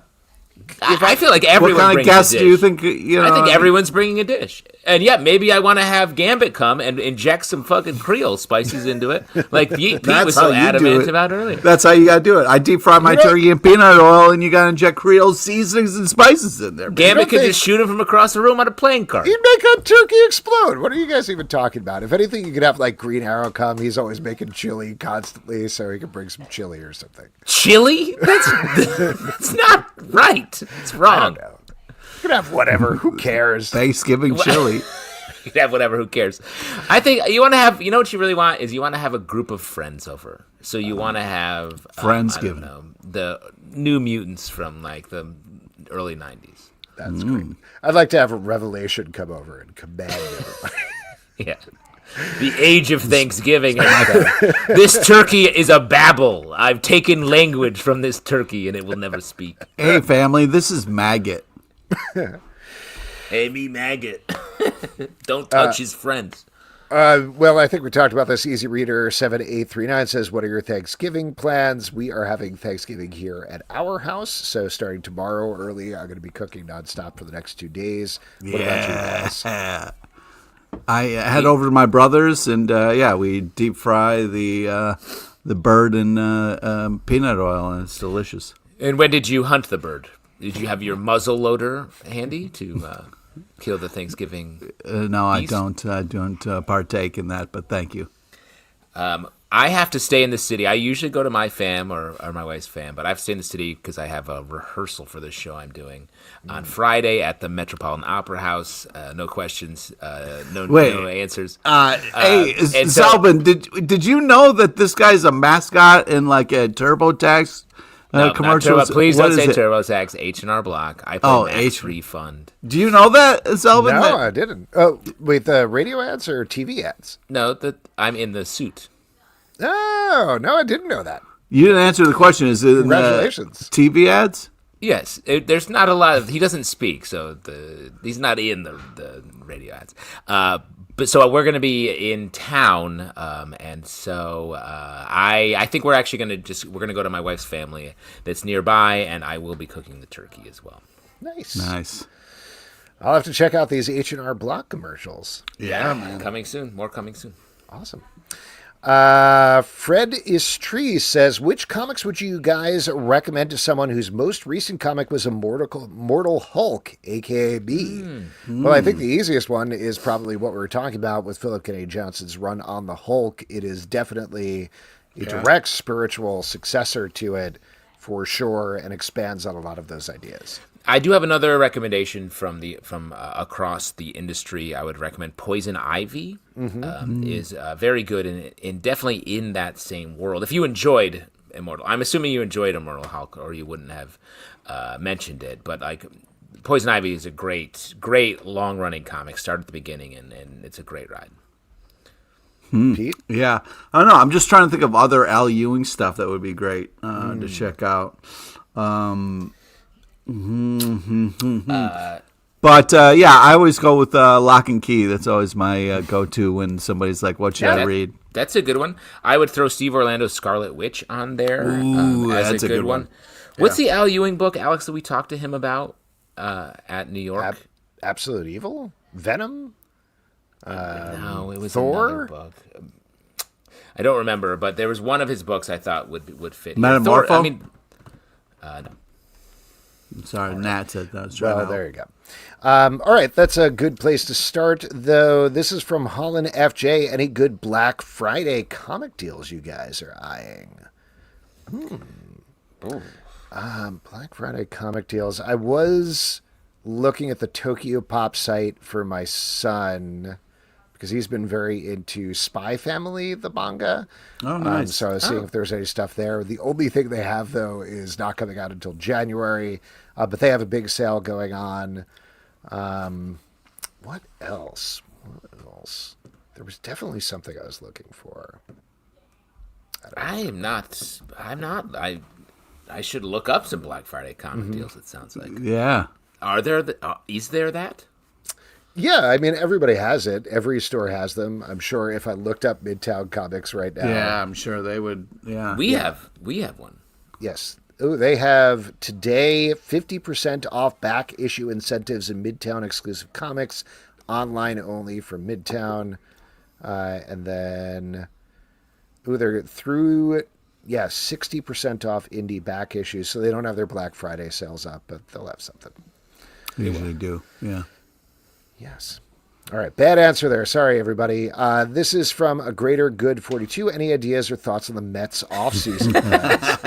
I feel like everyone
what kind of guests do you think?
I think everyone's bringing a dish, and maybe I want to have Gambit come and inject some fucking Creole spices into it, like Pete was so adamant about earlier.
That's how you got to do it. I deep fry my turkey in peanut oil, and you got to inject Creole seasonings and spices in there.
Gambit could just shoot him from across the room on a playing card.
He'd make a turkey explode. What are you guys even talking about? If anything, you could have like Green Arrow come. He's always making chili constantly, so he could bring some chili or something.
Chili? That's not right. It's wrong.
I don't know. You can have whatever. Who cares?
Thanksgiving chili.
You can have whatever. Who cares? I think you want to have. You know what you really want is you want to have a group of friends over. So you want to have
Friendsgiving.
I don't know, the New Mutants from like the early '90s.
That's great. I'd like to have a Revelation come over and command everybody.
Yeah. The age of Thanksgiving has come. This turkey is a babble. I've taken language from this turkey, and it will never speak.
Hey, family, this is Maggot.
Hey, me, maggot. Don't touch his friends.
Well, I think we talked about this. Easy Reader 7839 says, what are your Thanksgiving plans? We are having Thanksgiving here at our house. So starting tomorrow early, I'm going to be cooking nonstop for the next 2 days. What about you guys?
I head over to my brother's, and we deep fry the bird in peanut oil, and it's delicious.
And when did you hunt the bird? Did you have your muzzle loader handy to kill the Thanksgiving?
No,
geese?
I don't partake in that, but thank you.
I have to stay in the city. I usually go to my fam or my wife's fam, but I have to stay in the city because I have a rehearsal for this show I'm doing on Friday at the Metropolitan Opera House. No questions, no answers.
Hey, Zalvin, did you know that this guy's a mascot in like a TurboTax commercial?
Please don't say TurboTax. H&R Block. I play Max Refund.
Do you know that, Zalvin?
No, I didn't. Oh, wait, the radio ads or TV ads?
No, I'm in the suit.
Oh, no, I didn't know that.
You didn't answer the question. Is it
Congratulations.
TV ads?
Yes, there's not a lot of. He doesn't speak, so he's not in the radio ads. But so we're going to be in town, and so I think we're actually going to go to my wife's family that's nearby, and I will be cooking the turkey as well.
Nice. I'll have to check out these H&R Block commercials.
Yeah, man. Coming soon. More coming soon.
Awesome. Fred Istri says, which comics would you guys recommend to someone whose most recent comic was Immortal Hulk, aka B? Well, I think the easiest one is probably what we were talking about with Philip Kennedy Johnson's run on the Hulk. It is definitely a direct spiritual successor to it for sure, and expands on a lot of those ideas.
I do have another recommendation from across the industry. I would recommend Poison Ivy. Is very good and definitely in that same world. If you enjoyed Immortal, I'm assuming you enjoyed Immortal Hulk, or you wouldn't have mentioned it. But like Poison Ivy is a great long running comic. Start at the beginning, and it's a great ride.
Pete?
Yeah, I don't know. I'm just trying to think of other Al Ewing stuff that would be great to check out. But I always go with Lock and Key. That's always my go-to when somebody's like, "What should I read?"
That's a good one. I would throw Steve Orlando's Scarlet Witch on there as
that's
a good one. What's the Al Ewing book, Alex, that we talked to him about at New York?
Absolute Evil? Venom?
No, it was
Thor?
another book. I don't remember, but there was one of his books I thought would fit.
Metamorpho?
Thor, no.
Sorry, Nat said that.
Well, there you go. All right, that's a good place to start, though. This is from Holland FJ. Any good Black Friday comic deals you guys are eyeing? Black Friday comic deals. I was looking at the Tokyo Pop site for my son because he's been very into Spy Family, the manga.
Oh, nice.
So I was seeing if there's any stuff there. The only thing they have, though, is not coming out until January. But they have a big sale going on. What else? There was definitely something I was looking for.
I'm not. I should look up some Black Friday comic deals. It sounds like.
Yeah.
Are there? Is there that?
Yeah, I mean, everybody has it. Every store has them. I'm sure if I looked up Midtown Comics right now.
Yeah, I'm sure they would. Yeah.
We have one.
Yes. Oh, they have today 50% off back issue incentives in Midtown exclusive comics, online only from Midtown. And then, they're through, 60% off indie back issues. So they don't have their Black Friday sales up, but they'll have something.
They usually do, yeah.
Yes. All right, bad answer there. Sorry, everybody. This is from A Greater Good 42. Any ideas or thoughts on the Mets offseason plans?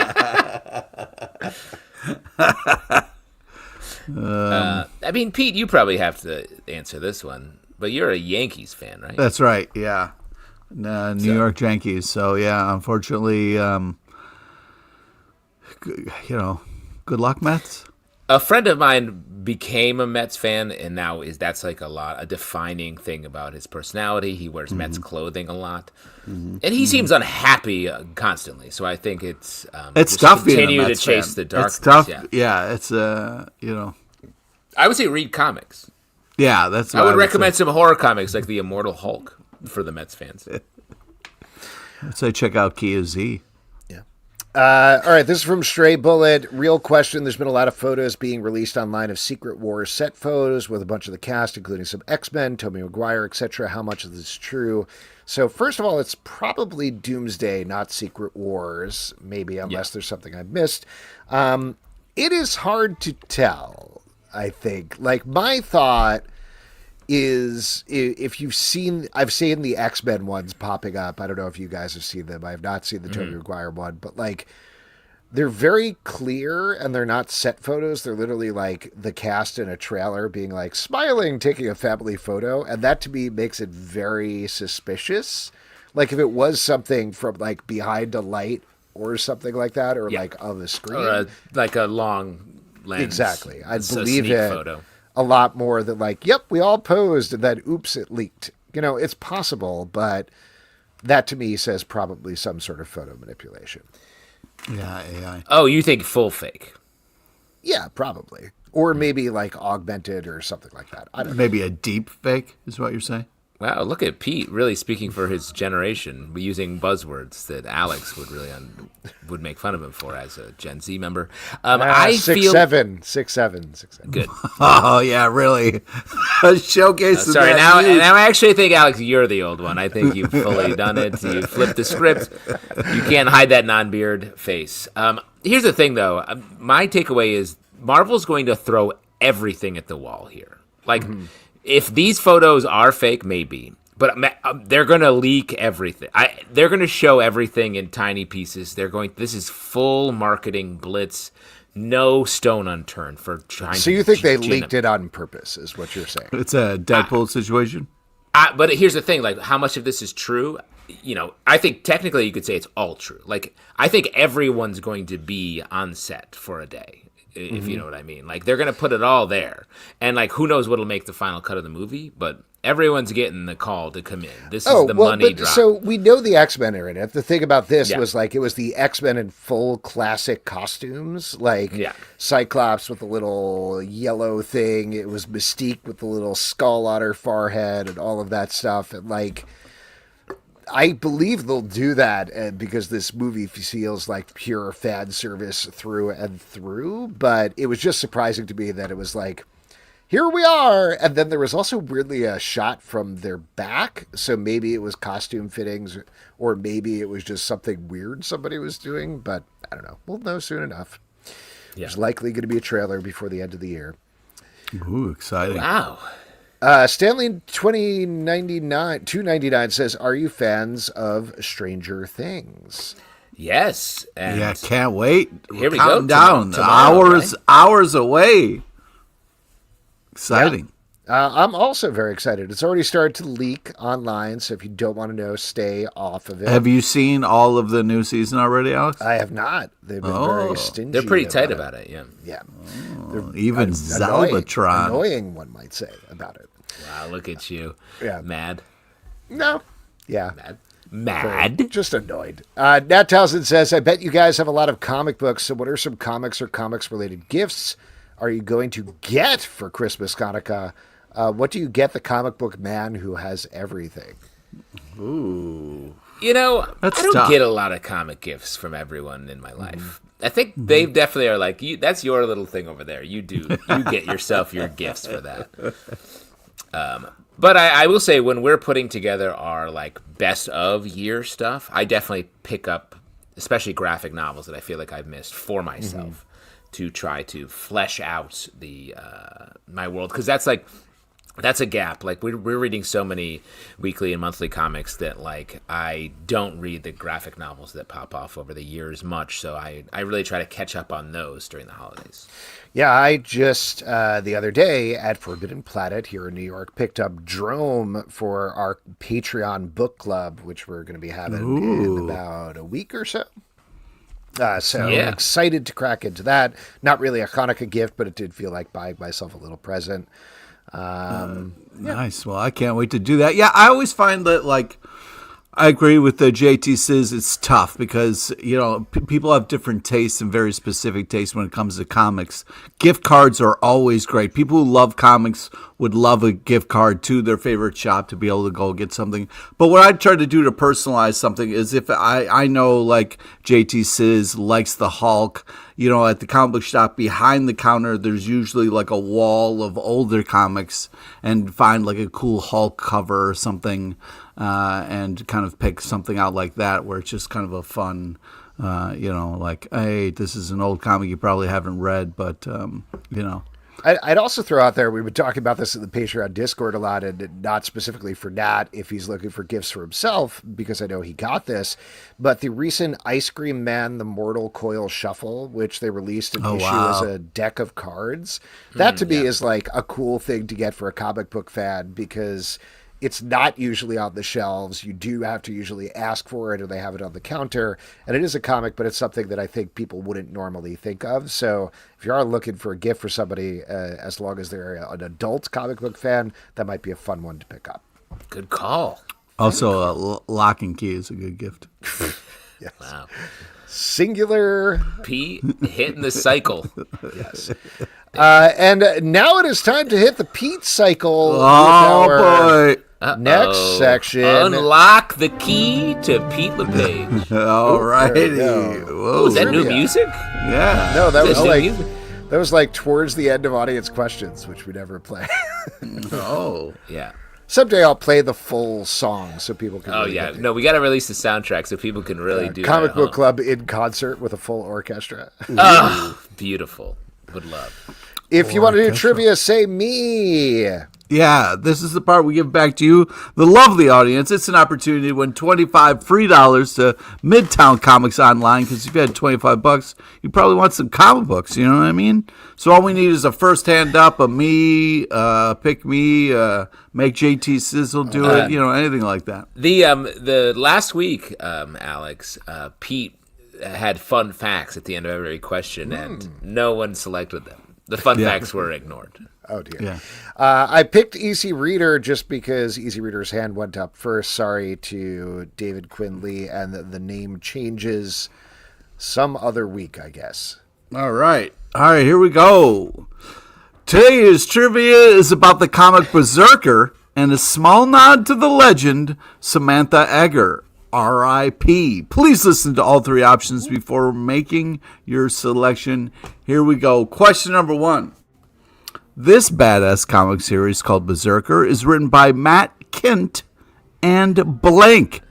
I mean, Pete, you probably have to answer this one, but you're a Yankees fan, right?
That's right, yeah. New York Yankees. So, yeah, unfortunately, good luck, Mets.
A friend of mine became a Mets fan, and now that's like a defining thing about his personality. He wears Mets clothing a lot, and he seems unhappy constantly. So I think it's
tough.
Continue to chase the darkness.
It's tough.
Yeah,
It's
I would say read comics.
Yeah, that's.
I would recommend some horror comics like The Immortal Hulk for the Mets fans.
I'd say check out Kia Z.
All right, this is from Stray Bullet. Real question. There's been a lot of photos being released online of Secret Wars set photos with a bunch of the cast, including some X-Men, Tobey Maguire, etc. How much of this is true? So first of all, it's probably Doomsday, not Secret Wars, maybe, unless there's something I missed. It is hard to tell, I think. Like, my thought is, if I've seen the X-Men ones popping up. I don't know if you guys have seen them. I have not seen the Tobey Maguire one, but like, they're very clear and they're not set photos. They're literally like the cast in a trailer being like smiling, taking a family photo. And that to me makes it very suspicious. Like if it was something from like behind a light or something like that, or like of a screen.
Or like a long lens.
Exactly. I'd
a
believe
sneak
it.
Photo.
A lot more than like, yep, we all posed and then oops, it leaked. You know, it's possible, but that to me says probably some sort of photo manipulation.
Yeah, AI.
Oh, you think full fake?
Yeah, probably. Or maybe like augmented or something like that. I don't know.
Maybe a deep fake is what you're saying?
Wow, look at Pete really speaking for his generation, using buzzwords that Alex would really would make fun of him for as a Gen Z member. I feel
6'7".
good.
Oh yeah, really? Showcase.
Sorry, now I actually think Alex, you're the old one. I think you've fully done it. You flipped the script. You can't hide that non-beard face. Here's the thing, though. My takeaway is Marvel's going to throw everything at the wall here. Like. If these photos are fake, maybe. But they're going to leak everything. They're going to show everything in tiny pieces. This is full marketing blitz. No stone unturned for trying to...
So you think they leaked it on purpose, is what you're saying?
It's a Deadpool situation?
But here's the thing. Like, how much of this is true? You know, I think technically you could say it's all true. Like, I think everyone's going to be on set for a day. If you know what I mean. Like, they're going to put it all there. And, like, who knows what'll make the final cut of the movie, but everyone's getting the call to come in. This is the money drop.
So we know the X-Men are in it. The thing about this was, like, it was the X-Men in full classic costumes. Like, Cyclops with the little yellow thing. It was Mystique with the little skull on her forehead and all of that stuff. And, like... I believe they'll do that because this movie feels like pure fan service through and through. But it was just surprising to me that it was like, here we are. And then there was also weirdly a shot from their back. So maybe it was costume fittings or maybe it was just something weird somebody was doing. But I don't know. We'll know soon enough. There's likely going to be a trailer before the end of the year.
Ooh, exciting.
Wow.
Stanley 299 says, "Are you fans of Stranger Things?"
Yes. And
yeah, can't wait.
Here we
Counting
go.
Down.
Tomorrow,
hours away. Exciting.
I'm also very excited. It's already started to leak online, so if you don't want to know, stay off of it.
Have you seen all of the new season already, Alex?
I have not. They've been very stingy.
They're pretty tight about it, yeah.
Yeah.
Even Zeldatron.
Annoying, one might say, about it.
Wow, look at you.
Yeah.
Mad?
No. Yeah.
Mad?
Just annoyed. Nat Townsend says, I bet you guys have a lot of comic books, so what are some comics or comics-related gifts are you going to get for Christmas, Hanukkah? What do you get the comic book man who has everything?
Ooh. You know,
That's
I don't
tough.
get a lot of comic gifts from everyone in my life. I think they definitely are like, that's your little thing over there. You get yourself your gifts for that. But I will say, when we're putting together our like best of year stuff, I definitely pick up, especially graphic novels that I feel like I've missed for myself to try to flesh out the my world, because that's a gap. Like we're reading so many weekly and monthly comics that like I don't read the graphic novels that pop off over the years much. So I really try to catch up on those during the holidays.
Yeah, I just the other day at Forbidden Planet here in New York picked up Drome for our Patreon book club, which we're going to be having in about a week or so. So I'm excited to crack into that. Not really a Hanukkah gift, but it did feel like buying myself a little present.
Nice. Well, I can't wait to do that. Yeah, I always find that, like, I agree with the JT says it's tough because, you know, people have different tastes and very specific tastes when it comes to comics. Gift cards are always great. People who love comics would love a gift card to their favorite shop to be able to go get something. But what I try to do to personalize something is if I know, like JT says, likes the Hulk, you know, at the comic book shop behind the counter, there's usually like a wall of older comics, and find like a cool Hulk cover or something. And kind of pick something out like that where it's just kind of a fun, you know, like, hey, this is an old comic you probably haven't read, but, you know.
I'd also throw out there, we've been talking about this in the Patreon Discord a lot, and not specifically for Nat if he's looking for gifts for himself, because I know he got this, but the recent Ice Cream Man, the Mortal Coil Shuffle, which they released an issue as a deck of cards, that to me is like a cool thing to get for a comic book fan, because it's not usually on the shelves. You do have to usually ask for it, or they have it on the counter. And it is a comic, but it's something that I think people wouldn't normally think of. So if you are looking for a gift for somebody, as long as they're an adult comic book fan, that might be a fun one to pick up.
Good call.
Also, a lock and key is a good gift.
Yes.
Wow.
Singular.
Pete hitting the cycle.
Yes. And now it is time to hit the Pete cycle.
Oh, boy.
Next section.
Unlock the key to Pete LePage.
All righty.
Is that new music?
Yeah.
No, that was like towards the end of audience questions, which we never play.
Oh.
Yeah.
Someday I'll play the full song so people can.
Oh, yeah. No, we got to release the soundtrack so people can really do
Comic
that
Book Club in concert with a full orchestra.
Oh, beautiful. Would love.
If you want to do trivia, say me.
Yeah, this is the part we give back to you, the lovely audience. It's an opportunity to win $25 free to Midtown Comics online, because if you had $25, you probably want some comic books, you know what I mean? So all we need is a first hand up, a me, pick me, make JT Sizzle do it, you know, anything like that.
The last week, Alex, Pete had fun facts at the end of every question, and no one selected them. The fun facts were ignored.
Oh, dear.
Yeah.
I picked Easy Reader just because Easy Reader's hand went up first. Sorry to David Quinley, and the name changes some other week, I guess.
All right, here we go. Today's trivia is about the comic Berserker and a small nod to the legend Samantha Egger. R.I.P. Please listen to all three options before making your selection. Here we go. Question number 1. This badass comic series called Berserker is written by Matt Kent and blank.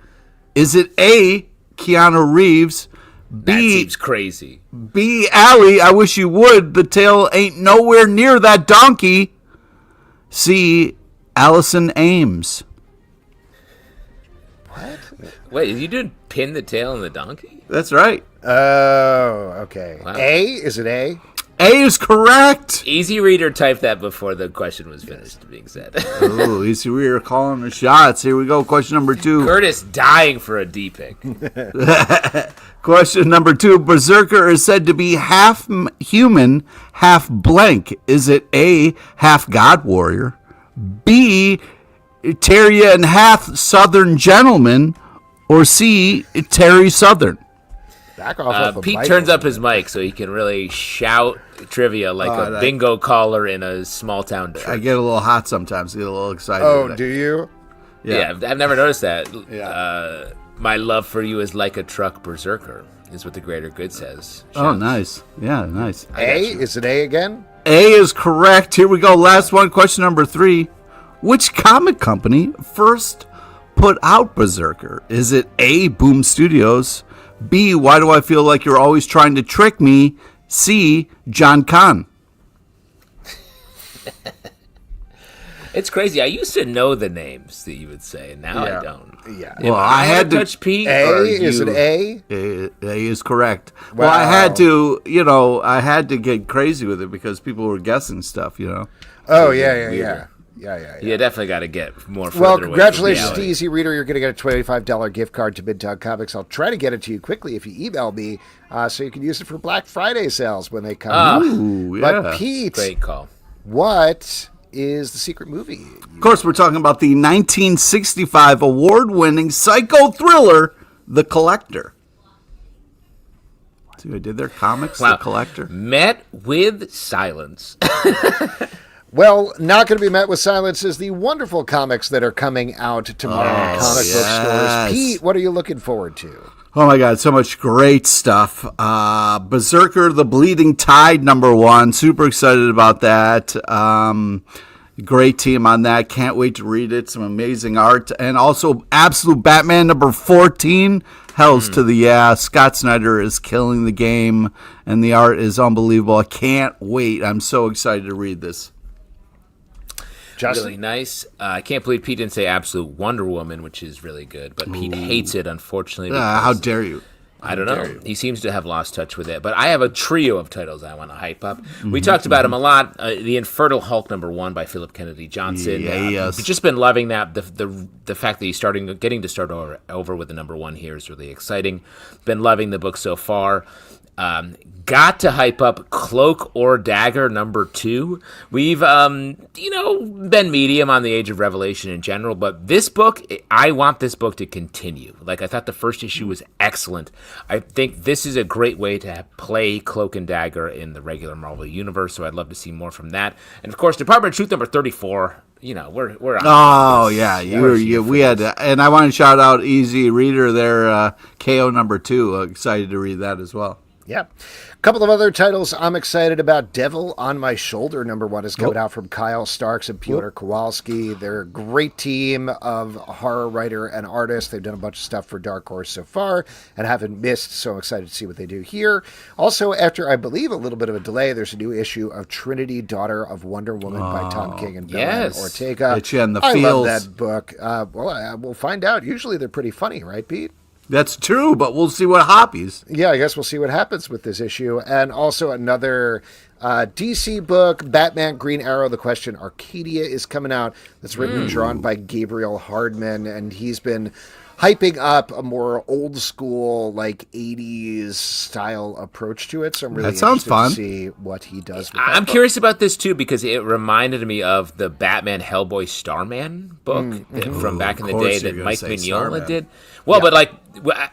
Is it A, Keanu Reeves,
That seems crazy.
B, Allie, I wish you would, the tail ain't nowhere near that donkey, C, Allison Ames?
What?
Wait, you did pin the tail on the donkey?
That's right.
Oh, okay.
Wow.
A? Is it A?
A is correct.
Easy Reader typed that before the question was finished being said.
Oh, Easy Reader calling the shots. Here we go. Question number 2.
Curtis dying for a D pick.
Question number 2. Berserker is said to be half human, half blank. Is it A, half god warrior, B, Terrier and half southern gentleman, or C, Terry Southern?
Back off.
Pete turns up his mic so he can really shout trivia like a bingo caller in a small town church.
I get a little hot sometimes. I get a little excited.
Oh, do you?
Yeah, I've never noticed that.
Yeah.
My love for you is like a truck berserker, is what the greater good says.
Oh, nice. Yeah, nice.
A? Is it A again?
A is correct. Here we go. Last one. Question number 3. Which comic company first put out Berserker? Is it A, Boom Studios, B, Why Do I Feel Like You're Always Trying to Trick Me, C, John Kahn?
It's crazy. I used to know the names that you would say, and now I don't.
Yeah.
Well, I had to
touch Pete.
A? Is it A?
A is correct.
Wow.
Well, I had to, I had to get crazy with it because people were guessing stuff,
Oh, yeah. Yeah.
You definitely got to get more.
Well,
further away
congratulations
from
to
reality.
Easy Reader. You're going to get a $25 gift card to Midtown Comics. I'll try to get it to you quickly if you email me, so you can use it for Black Friday sales when they come.
Ooh,
But
yeah.
Pete,
Great call.
what is the secret movie?
Of course, we're talking about the 1965 award-winning psycho thriller, The Collector. See what I did there? Comics,
Wow.
The Collector.
Met with silence.
Well, not going to be met with silence is the wonderful comics that are coming out tomorrow in comic book
yes.
stores. Pete, what are you looking forward to?
Oh my God, so much great stuff. Berserker, The Bleeding Tide, #1. Super excited about that. Great team on that. Can't wait to read it. Some amazing art. And also Absolute Batman #14. Hells to the yeah. Scott Snyder is killing the game, and the art is unbelievable. I can't wait. I'm so excited to read this.
Justin?
Really nice. I can't believe Pete didn't say Absolute Wonder Woman, which is really good. But Pete hates it, unfortunately.
How
because-
dare you?
I don't know. He seems to have lost touch with it. But I have a trio of titles I want to hype up. We talked about him a lot. The Infertile Hulk #1 by Philip Kennedy Johnson.
Yes.
We've just been loving that. The fact that he's getting to start over with the #1 here is really exciting. Been loving the book so far. Got to hype up Cloak or Dagger #2. We've, been medium on the Age of Revelation in general, but this book, I want this book to continue. Like, I thought the first issue was excellent. I think this is a great way to play Cloak and Dagger in the regular Marvel Universe, so I'd love to see more from that. And, of course, Department of Truth #34. We're on.
Oh yeah, we had, and I want to shout out Easy Reader there, KO #2. Excited to read that as well.
Yeah. A couple of other titles I'm excited about. Devil on My Shoulder #1 is coming out from Kyle Starks and Piotr Kowalski. They're a great team of horror writer and artist. They've done a bunch of stuff for Dark Horse so far and haven't missed, so I'm excited to see what they do here. Also, after, I believe, a little bit of a delay, there's a new issue of Trinity, Daughter of Wonder Woman by Tom King and Belen Ortega.
Get you in the
I
feels.
love that book. We'll find out. Usually they're pretty funny, right, Pete?
That's true, but we'll see what hoppies.
Yeah, I guess we'll see what happens with this issue. And also another DC book, Batman Green Arrow, The Question Arcadia is coming out. That's written and drawn by Gabriel Hardman, and he's been hyping up a more old school, like 80s style approach to it. So I'm really interested to see what he does with that
I'm
book.
curious about this too because it reminded me of the Batman Hellboy Starman book from back in the day that Mike Mignola
Starman.
did. Well, but like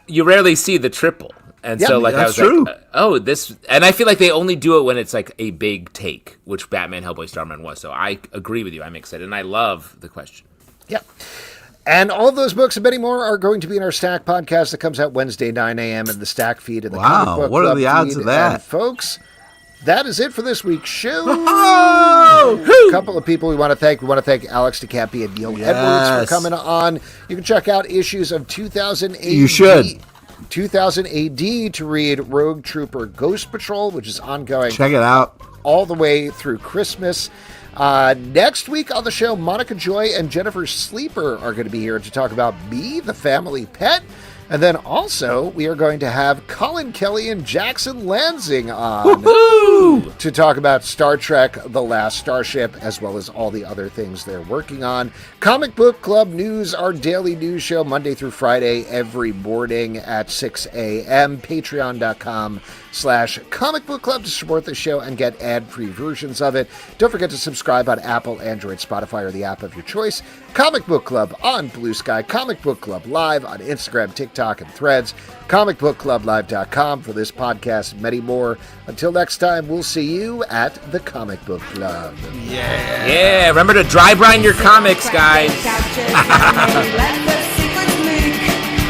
you rarely see the triple. And so like I was
true.
like, this, and I feel like they only do it when it's like a big take, which Batman Hellboy Starman was. So I agree with you. I'm excited. And I love The Question.
Yeah. And all of those books and many more are going to be in our Stack podcast that comes out Wednesday, 9 a.m. in the Stack feed and the Comic Book
what are
Club
the odds
feed.
of that?
And folks, that is it for this week's show.
Oh!
A couple of people we want to thank. We want to thank Alex DeCampi and Neil Edwards for coming on. You can check out issues of 2000 AD.
You should.
2000 AD to read Rogue Trooper Ghost Patrol, which is ongoing.
Check it out.
All the way through Christmas. Next week on the show, Monica Joy and Jennifer Sleeper are going to be here to talk about Me, the Family Pet. And then also, we are going to have Colin Kelly and Jackson Lansing on to talk about Star Trek The Last Starship, as well as all the other things they're working on. Comic Book Club News, our daily news show, Monday through Friday, every morning at 6 a.m. Patreon.com/Comic Book Club to support the show and get ad-free versions of it. Don't forget to subscribe on Apple, Android, Spotify, or the app of your choice. Comic Book Club on Blue Sky. Comic Book Club Live on Instagram, TikTok, and Threads. ComicBookClubLive.com for this podcast and many more. Until next time, we'll see you at the Comic Book Club.
Yeah, remember to dry brine your comics, guys.
Let the secrets leak,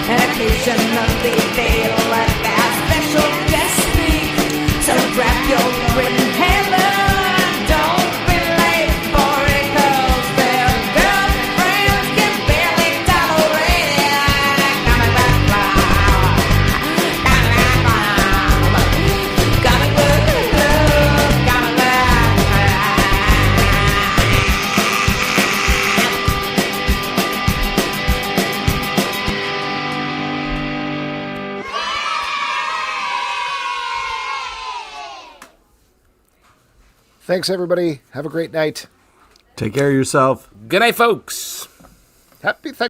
and occasionally they'll let their special guest speak. So grab your written hammer, don't be late for it, 'cause their girlfriends can barely tolerate it. Comic Book Club, Comic Book Club, Comic Book
Thanks, everybody. Have a great night.
Take Take care of yourself.
Good night, folks.
Happy Thanksgiving.